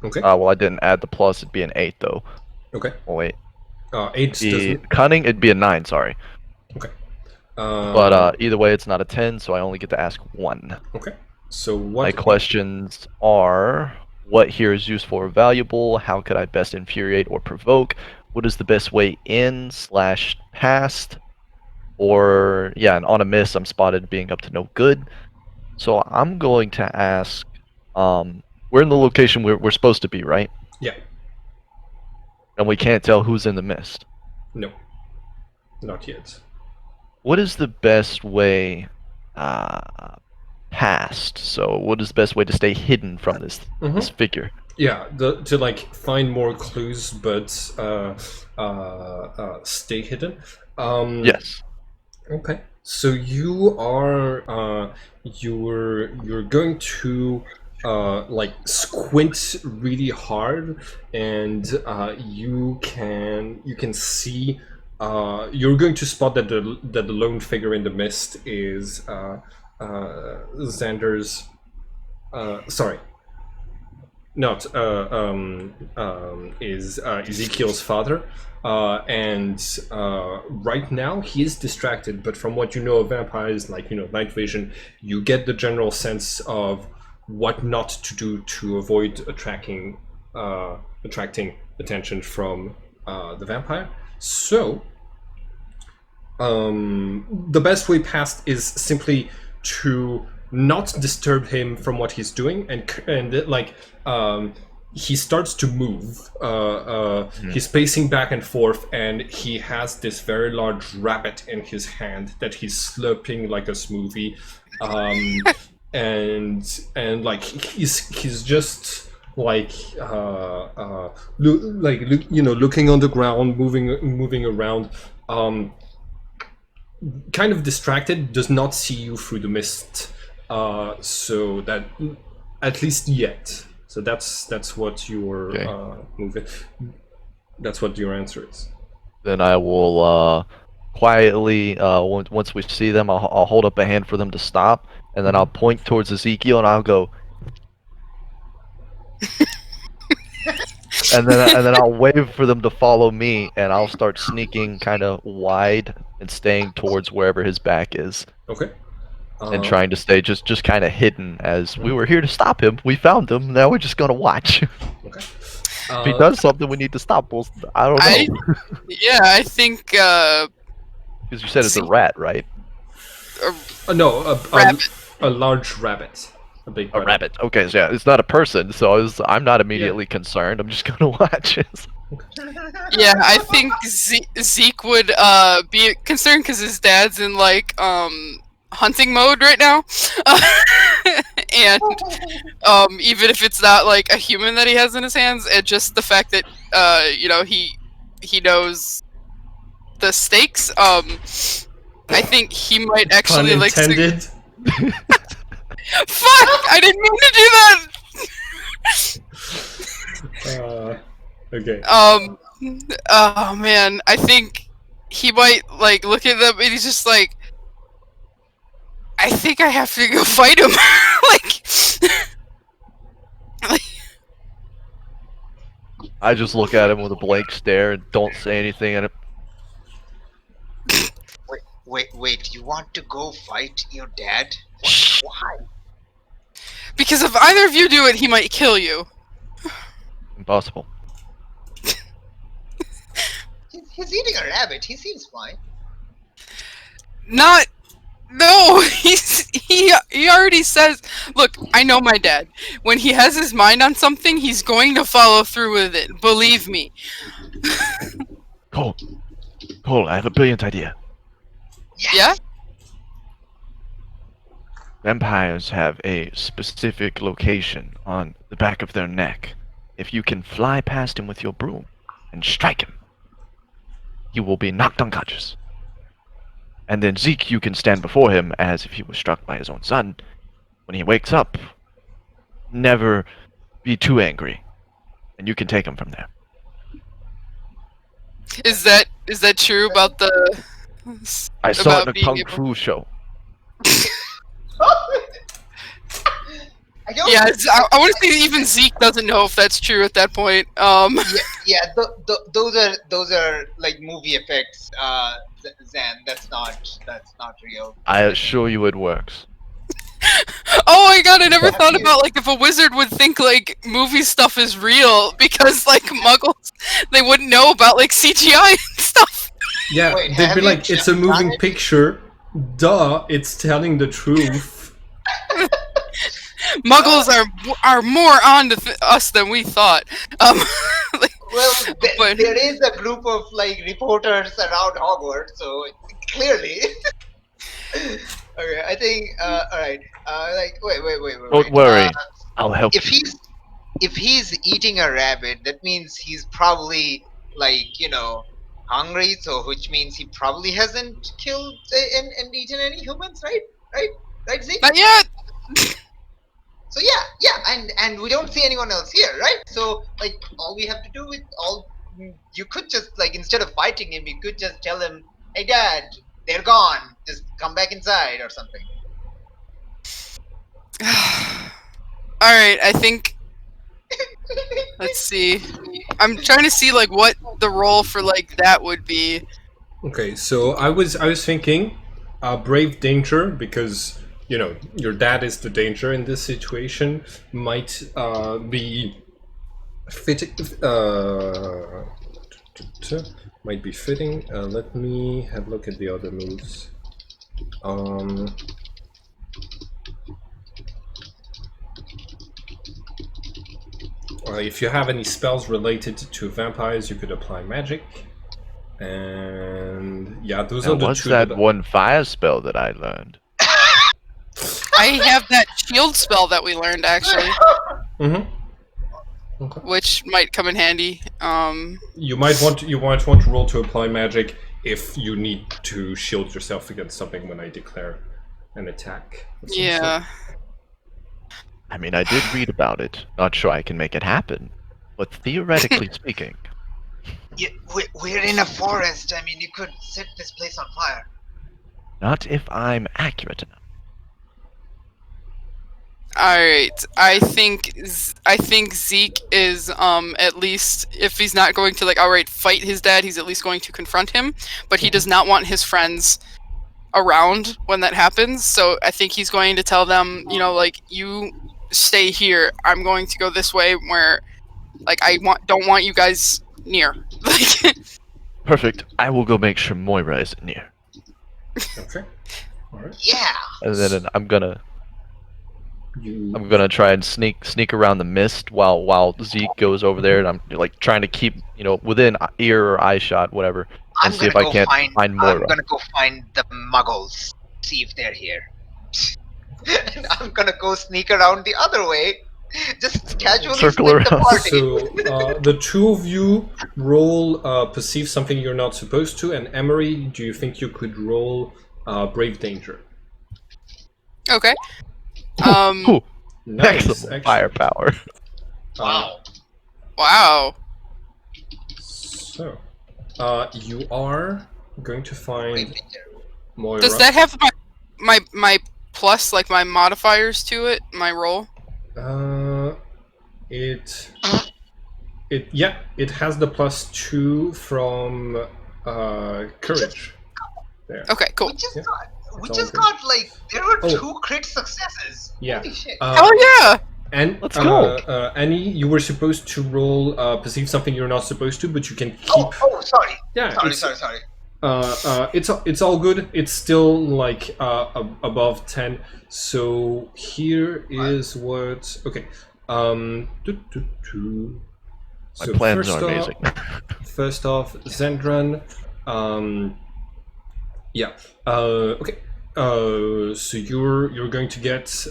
Okay. Well, I didn't add the plus. It'd be an 8 though. Okay. Oh wait. 8 The doesn't. cunning, it'd be a 9. Sorry. Okay. But either way, it's not a 10, so I only get to ask 1. Okay. So what? My questions are: what here is useful or valuable? How could I best infuriate or provoke? What is the best way in / past? Or yeah, and on a miss, I'm spotted being up to no good. So I'm going to ask. We're in the location we're supposed to be, right? Yeah. And we can't tell who's in the mist. No. Not yet. What is the best way past? So what is the best way to stay hidden from this figure? Yeah, to like find more clues, but stay hidden. Yes. Okay. So you are you're going to like squint really hard, and you can see. You're going to spot that the lone figure in the mist is Xander's sorry, not is Ezekiel's father, and right now he is distracted. But from what you know of vampires, like night vision, you get the general sense of what not to do to avoid attracting attention from the vampire. So the best way past is simply to not disturb him from what he's doing, and like he starts to move. He's pacing back and forth, and he has this very large rabbit in his hand that he's slurping like a smoothie, and like he's just like looking on the ground, moving around. Kind of distracted, does not see you through the mist, so that at least yet. So that's what your moving. That's what your answer is. Then I will quietly, once we see them, I'll hold up a hand for them to stop, and then I'll point towards Ezekiel and I'll go. And then I'll wave for them to follow me, and I'll start sneaking kind of wide and staying towards wherever his back is. Okay. And trying to stay just kind of hidden, as we were here to stop him. We found him. Now we're just gonna watch. Okay. If he does something, we need to stop. Well, I don't know. Yeah, I think. Because you said it's a rat, right? No, rabbit. A large rabbit. A big A rabbit. Okay, so yeah, it's not a person, so I'm not immediately concerned. I'm just gonna watch it. Yeah, I think Zeke would be concerned because his dad's in like hunting mode right now, and even if it's not like a human that he has in his hands, and just the fact that he knows the stakes. I think he might actually Pun like. intended. Fuck! I didn't mean to do that. Okay. Oh man, I think he might like look at them and he's just like, I think I have to go fight him. like, I just look at him with a blank stare and don't say anything. And Wait! You want to go fight your dad? Why? because if either of you do it, he might kill you. Impossible. He's eating a rabbit. He seems fine. No, he already says, look, I know my dad. When he has his mind on something, he's going to follow through with it. Believe me. Cole, I have a brilliant idea. Yes. Yeah? Vampires have a specific location on the back of their neck. If you can fly past him with your broom and strike him, he will be knocked unconscious. And then Zeke, you can stand before him as if he was struck by his own son. When he wakes up, never be too angry, and you can take him from there. Is that true about the... I saw it in a being Kung able- Fu show. I don't. Yeah, I want to say even Zeke doesn't know if that's true at that point. Those are like movie effects, Zan. That's not real. I assure you it works. Oh my god, I never thought about like if a wizard would think like movie stuff is real because like muggles, they wouldn't know about like CGI and stuff. Yeah, Wait, they'd have be you like, it's a done moving it? picture. Duh, it's telling the truth. Muggles are more on to us than we thought. Well, But- there is a group of like reporters around Hogwarts, so clearly. Okay, I think. All right. Wait. Don't worry, I'll help If you. he's eating a rabbit, that means he's probably like hungry. So which means he probably hasn't killed and eaten any humans, right? Right, Zeke? Not yet. So yeah, and we don't see anyone else here, right? So like all we have to do with you could just like instead of fighting him, you could just tell him, "Hey, Dad, they're gone. Just come back inside or something." All right, I think. Let's see. I'm trying to see like what the role for like that would be. Okay, so I was thinking, brave danger, because you know your dad is the danger in this situation, might be fitting. Might be fitting. Let me have a look at the other moves. If you have any spells related to vampires, you could apply magic. And yeah, those Now, are the what's two that that one fire spell that I learned? I have that shield spell that we learned actually, Okay. which might come in handy. You might want to roll to apply magic if you need to shield yourself against something when I declare an attack. of some Yeah. sort. I mean, I did read about it. Not sure I can make it happen, but theoretically speaking, We're in a forest. I mean, you could set this place on fire. not if I'm accurate enough. All right. I think Zeke is at least if he's not going to like outright fight his dad, he's at least going to confront him. But he does not want his friends around when that happens. So I think he's going to tell them, you know, like you stay here. I'm going to go this way where, like, don't want you guys near. Like, Perfect. I will go make sure Moira isn't near. Okay. All right. Yeah. And then I'm gonna You. try and sneak around the mist while Zeke goes over there, and I'm like trying to keep within ear or eye shot, whatever, and see if I can't find Moira. I'm gonna go find the Muggles. See if they're here. And I'm gonna go sneak around the other way. Just casually Circle split the around. party. So the two of you roll perceive something you're not supposed to, and Emery, do you think you could roll brave danger? okay. Ooh, Nice. excellent firepower. Wow. Wow. So, you are going to find Moira. Does that have my plus, like my modifiers to it? My roll? It has the +2 from courage. There. Okay, cool. We just got like there were 2 crit successes. Yeah. Holy shit. Oh yeah. And Let's go. Annie, you were supposed to roll perceive something you're not supposed to, but you can keep. Oh, sorry. Yeah. Sorry. It's all good. It's still like above 10. So here is what. Okay. My So plans are amazing. First off, Zendran. Yeah. Okay. So you're going to get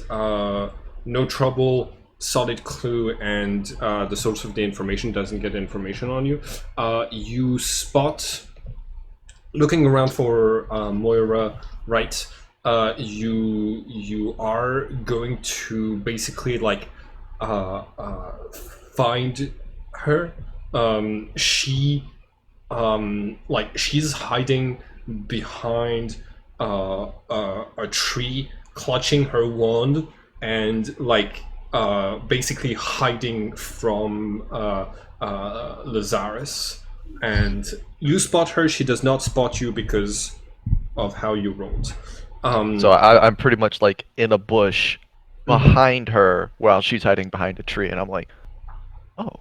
no trouble, solid clue, and the source of the information doesn't get information on you. You spot, looking around for Moira, right? You are going to basically like find her. She's hiding behind a tree, clutching her wand, and like basically hiding from Lazarus. And you spot her; she does not spot you because of how you rolled. So I'm pretty much like in a bush behind her while she's hiding behind a tree, and I'm like, oh.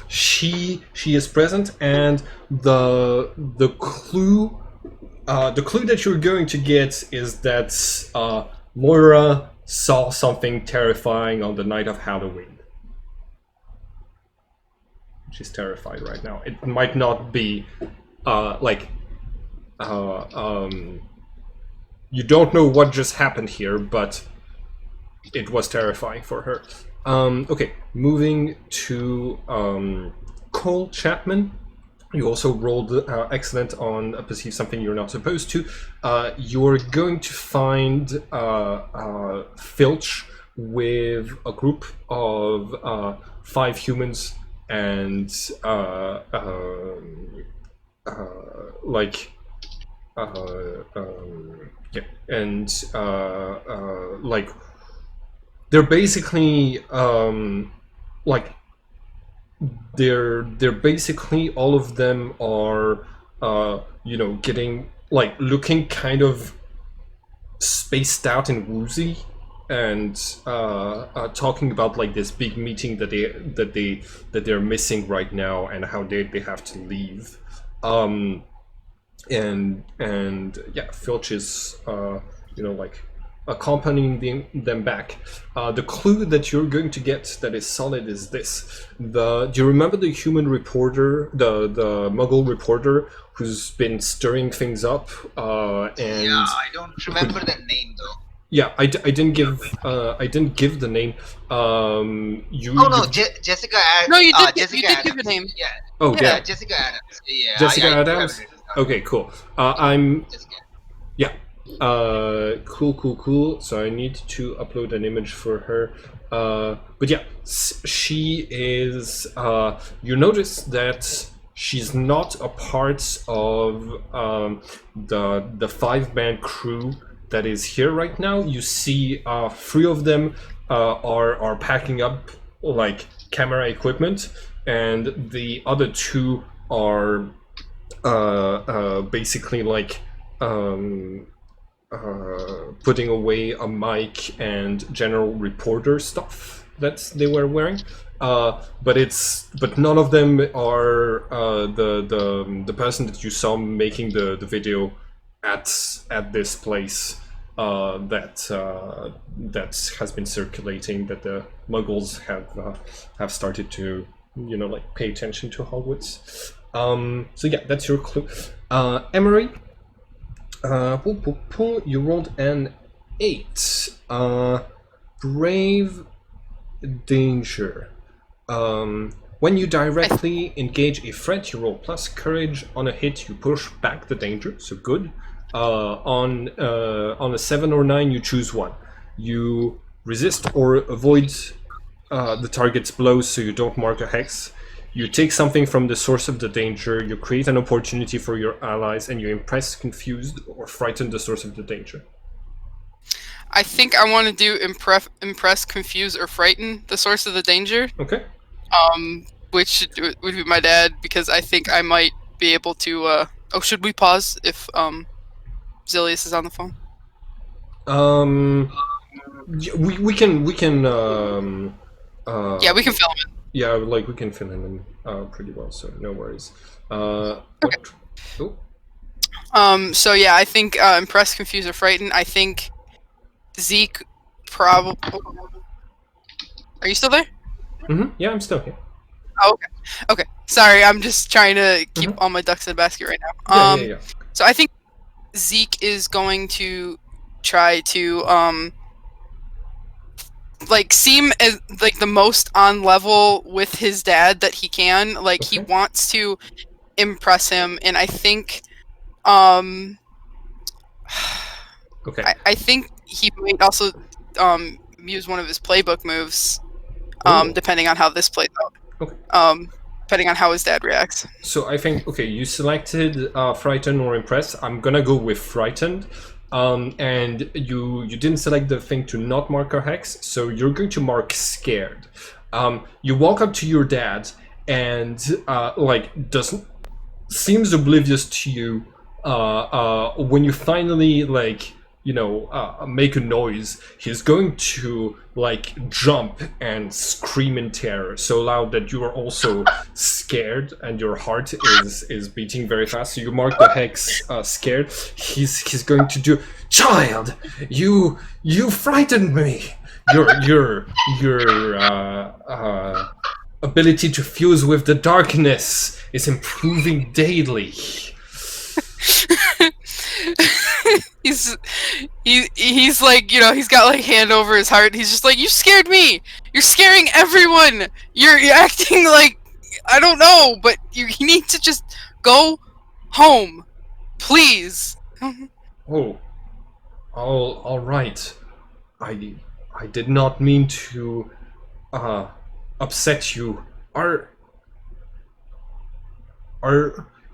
She is present, and the clue that you're going to get is that Moira saw something terrifying on the night of Halloween. She's terrified right now. It might not be you don't know what just happened here, but it was terrifying for her. Okay, moving to Cole Chapman. You also rolled excellent on perceive something you're not supposed to. You're going to find Filch with a group of 5 humans and they're basically like they're basically all of them are getting like looking kind of spaced out and woozy, and talking about like this big meeting that they're missing right now and how they have to leave. And yeah, Filch is like accompanying them back. The clue that you're going to get that is solid is this: do you remember the human reporter, the Muggle reporter who's been stirring things up? And yeah, I don't remember the name though. Yeah, I didn't give the name. Jessica. No, you did. Jessica You did Adams. give a name. Yeah. Oh yeah, Jessica Adams. Yeah. Jessica I Adams. Okay, cool. I'm Jessica. yeah. Cool. So I need to upload an image for her. But yeah, she is. You notice that she's not a part of the 5-man crew that is here right now. You see, 3 of them are packing up like camera equipment, and the other 2 are basically like putting away a mic and general reporter stuff that they were wearing. But none of them are the person that you saw making the video at this place that has been circulating, that the Muggles have started to like pay attention to Hogwarts. So yeah, that's your clue. Emery, you rolled an 8. Brave danger. When you directly engage a threat, you roll plus courage. On a hit, you push back the danger. So good. On a 7 or 9, you choose one. You resist or avoid the target's blows, so you don't mark a hex. You take something from the source of the danger, you create an opportunity for your allies, and you impress, confuse, or frighten the source of the danger. I think I want to do impress, confuse, or frighten the source of the danger. Okay. Which would be my dad, because I think I might be able to. Should we pause if Zilius is on the phone? We can. Yeah, we can film it. Yeah, like we can fill him in pretty well, so no worries. Okay. Oh. So yeah, I think impress, confuse, or frighten. I think Zeke probably. Are you still there? Mm-hmm. Yeah, I'm still here. Oh, okay. Sorry, I'm just trying to keep all my ducks in a basket right now. Yeah. So I think Zeke is going to try to like seem as like the most on level with his dad that he can. Like he wants to impress him, and I think okay. I think he might also use one of his playbook moves, depending on how this plays out. Okay. Depending on how his dad reacts. So I think you selected frighten or impress. I'm gonna go with frightened. And you didn't select the thing to not mark a hex, so you're going to mark scared. You walk up to your dad and seems oblivious to you. When you finally make a noise, he's going to jump and scream in terror so loud that you are also scared and your heart is beating very fast. So you mark the hex scared. He's going to do, child, you frightened me. Your ability to fuse with the darkness is improving daily. He's like, he's got like hand over his heart. He's just like, you scared me. You're scaring everyone. You're acting like, I don't know, but you need to just go home, please. Oh, all right. I did not mean to upset you.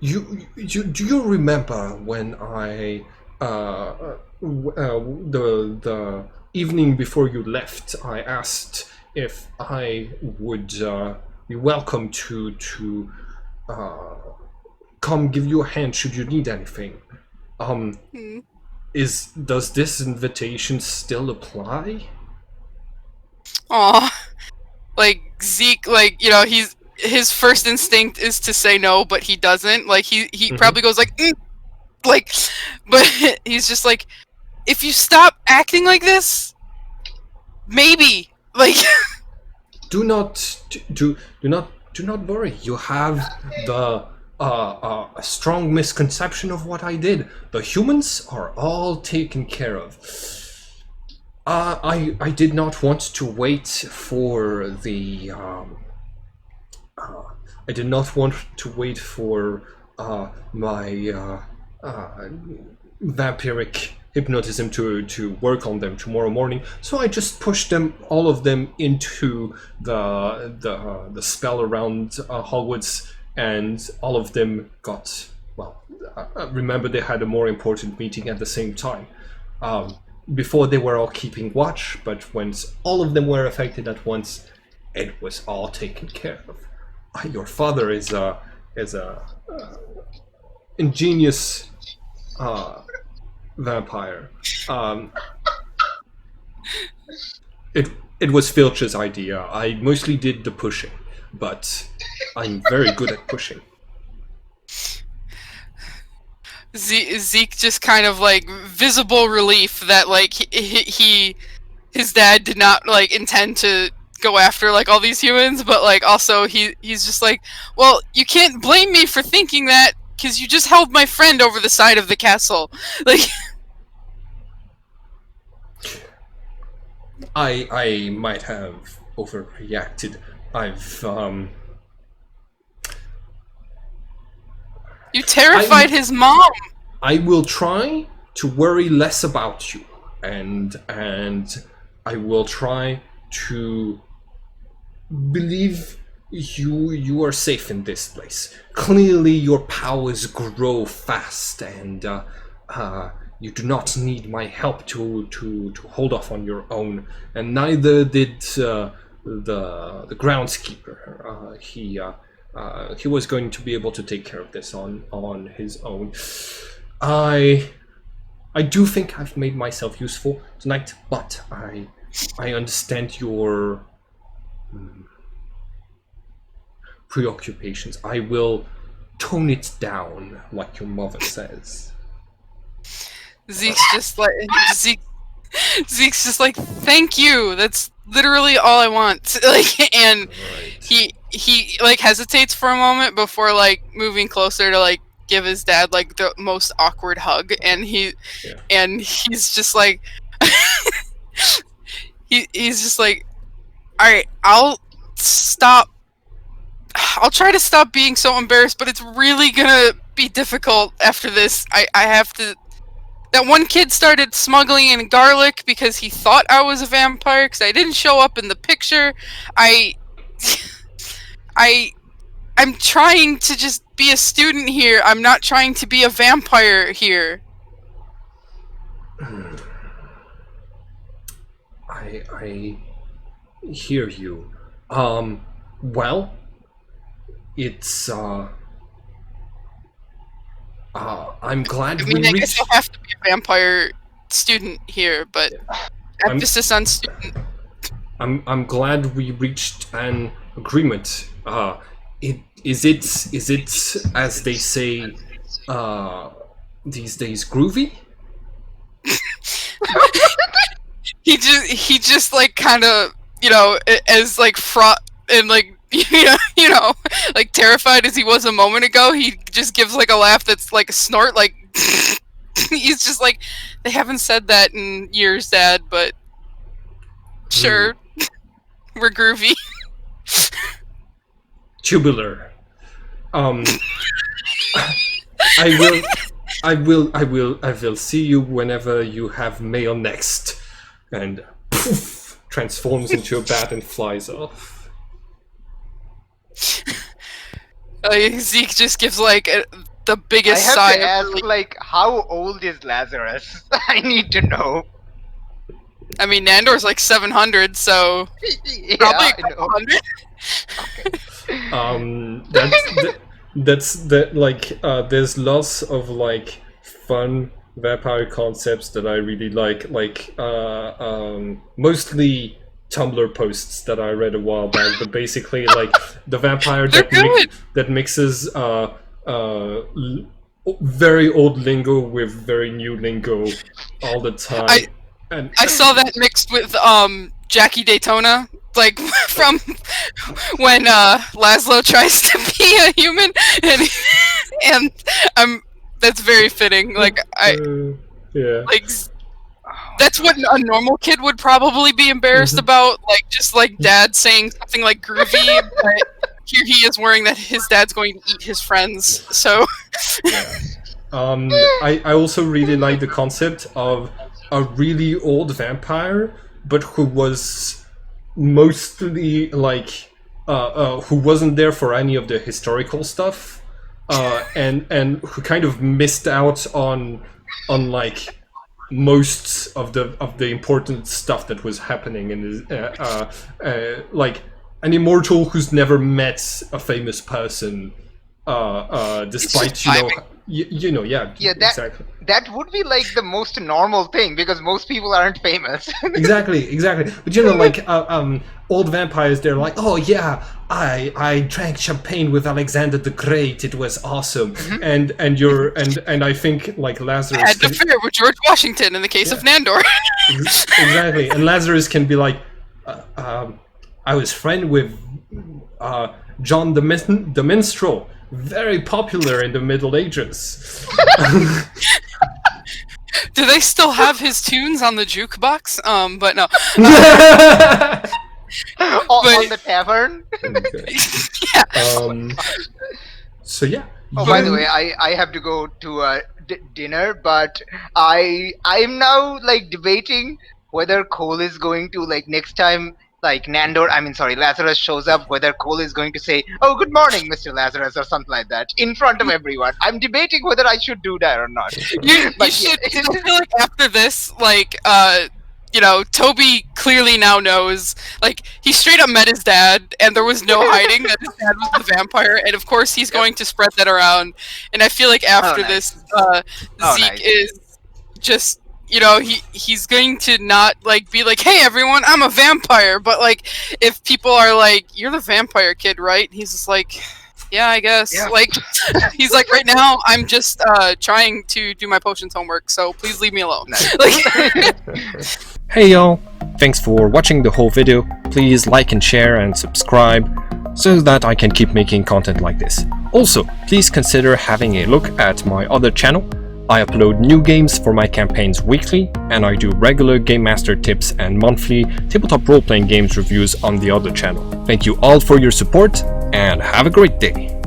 Do you remember when I the evening before you left, I asked if I would be welcome to come give you a hand should you need anything. Does this invitation still apply? Aw. Like, Zeke, like, his first instinct is to say no, but he doesn't. Like, he probably goes like, like, but he's just like, if you stop acting like this, maybe, like. Do not worry. You have the a strong misconception of what I did. The humans are all taken care of. I did not want to wait for the I did not want to wait for my vampiric hypnotism to work on them tomorrow morning, so I just pushed all of them into the spell around Hogwarts, and all of them got, well, remember they had a more important meeting at the same time. Before they were all keeping watch, but once all of them were affected at once, it was all taken care of. Your father is a ingenious vampire. It was Filch's idea. I mostly did the pushing, but I'm very good at pushing. Zeke just kind of like visible relief that like his dad did not like intend to go after like all these humans, but like also he's just like, well, you can't blame me for thinking that because you just held my friend over the side of the castle. Like, I might have overreacted. You terrified his mom. I will try to worry less about you, and I will try to believe you are safe in this place. Clearly, your powers grow fast, and you do not need my help to hold off on your own. And neither did the groundskeeper. He was going to be able to take care of this on his own. I do think I've made myself useful tonight, but I understand your preoccupations. I will tone it down, like your mother says. Zeke's just like, thank you. That's literally all I want. Like, and right. He like hesitates for a moment before like moving closer to like give his dad like the most awkward hug, and he's just like he's just like, all right, I'll try to stop being so embarrassed, but it's really gonna be difficult after this. I have to. That one kid started smuggling in garlic because he thought I was a vampire because I didn't show up in the picture. I'm trying to just be a student here. I'm not trying to be a vampire here. I hear you. Well, it's I'm glad we reached... I guess you'll have to be a vampire student here, but emphasis on student. I'm glad we reached an agreement. Is it as they say these days, groovy? he just like kind of, as like fraught and like like terrified as he was a moment ago, he just gives like a laugh that's like a snort, like he's just like, they haven't said that in years, Dad, but sure. We're groovy. Tubular. I will see you whenever you have mail next. And poof, transforms into a bat and flies off. Zeke just gives like the biggest I sigh have to of ask, relief. like, how old is Lazarus? I need to know. I mean, Nandor's like 700, so Yeah, probably a I know. couple hundred. There's lots of like fun vampire concepts that I really like mostly Tumblr posts that I read a while back, but basically like the vampire that mixes very old lingo with very new lingo all the time. I saw that mixed with Jackie Daytona, like from when Laszlo tries to be a human, and that's very fitting. Like yeah. Like that's what a normal kid would probably be embarrassed about, like just like dad saying something like groovy, but here he is worrying that his dad's going to eat his friends. So I also really like the concept of a really old vampire, but who was mostly like who wasn't there for any of the historical stuff, and who kind of missed out on like most of the important stuff that was happening in his like an immortal who's never met a famous person, despite exactly. That would be like the most normal thing because most people aren't famous. exactly. But like old vampires, they're like, oh yeah, I drank champagne with Alexander the Great. It was awesome. And I think like Lazarus had an affair with George Washington in the case of Nandor. Exactly, and Lazarus can be like, I was friend with John the Minstrel, very popular in the Middle Ages. Do they still have his tunes on the jukebox? But no. On the tavern? Yeah. So yeah. Oh, by the way, I have to go to dinner, but I'm now like debating whether Cole is going to like next time like Lazarus shows up, whether Cole is going to say, "Oh, good morning, Mr. Lazarus," or something like that in front of everyone. I'm debating whether I should do that or not. You should. I feel like after this, like Toby clearly now knows. Like he straight up met his dad, and there was no hiding that his dad was the vampire, and of course he's going to spread that around. And I feel like after this, Zeke is just. He's going to not like be like, "Hey everyone, I'm a vampire," but like if people are like, "You're the vampire kid, right?" He's just like, "Yeah, I guess." Yeah. Like he's like, "Right now, I'm just trying to do my potions homework, so please leave me alone." Like, hey y'all, thanks for watching the whole video. Please like and share and subscribe so that I can keep making content like this. Also, please consider having a look at my other channel. I upload new games for my campaigns weekly, and I do regular Game Master tips and monthly tabletop role-playing games reviews on the other channel. Thank you all for your support, and have a great day!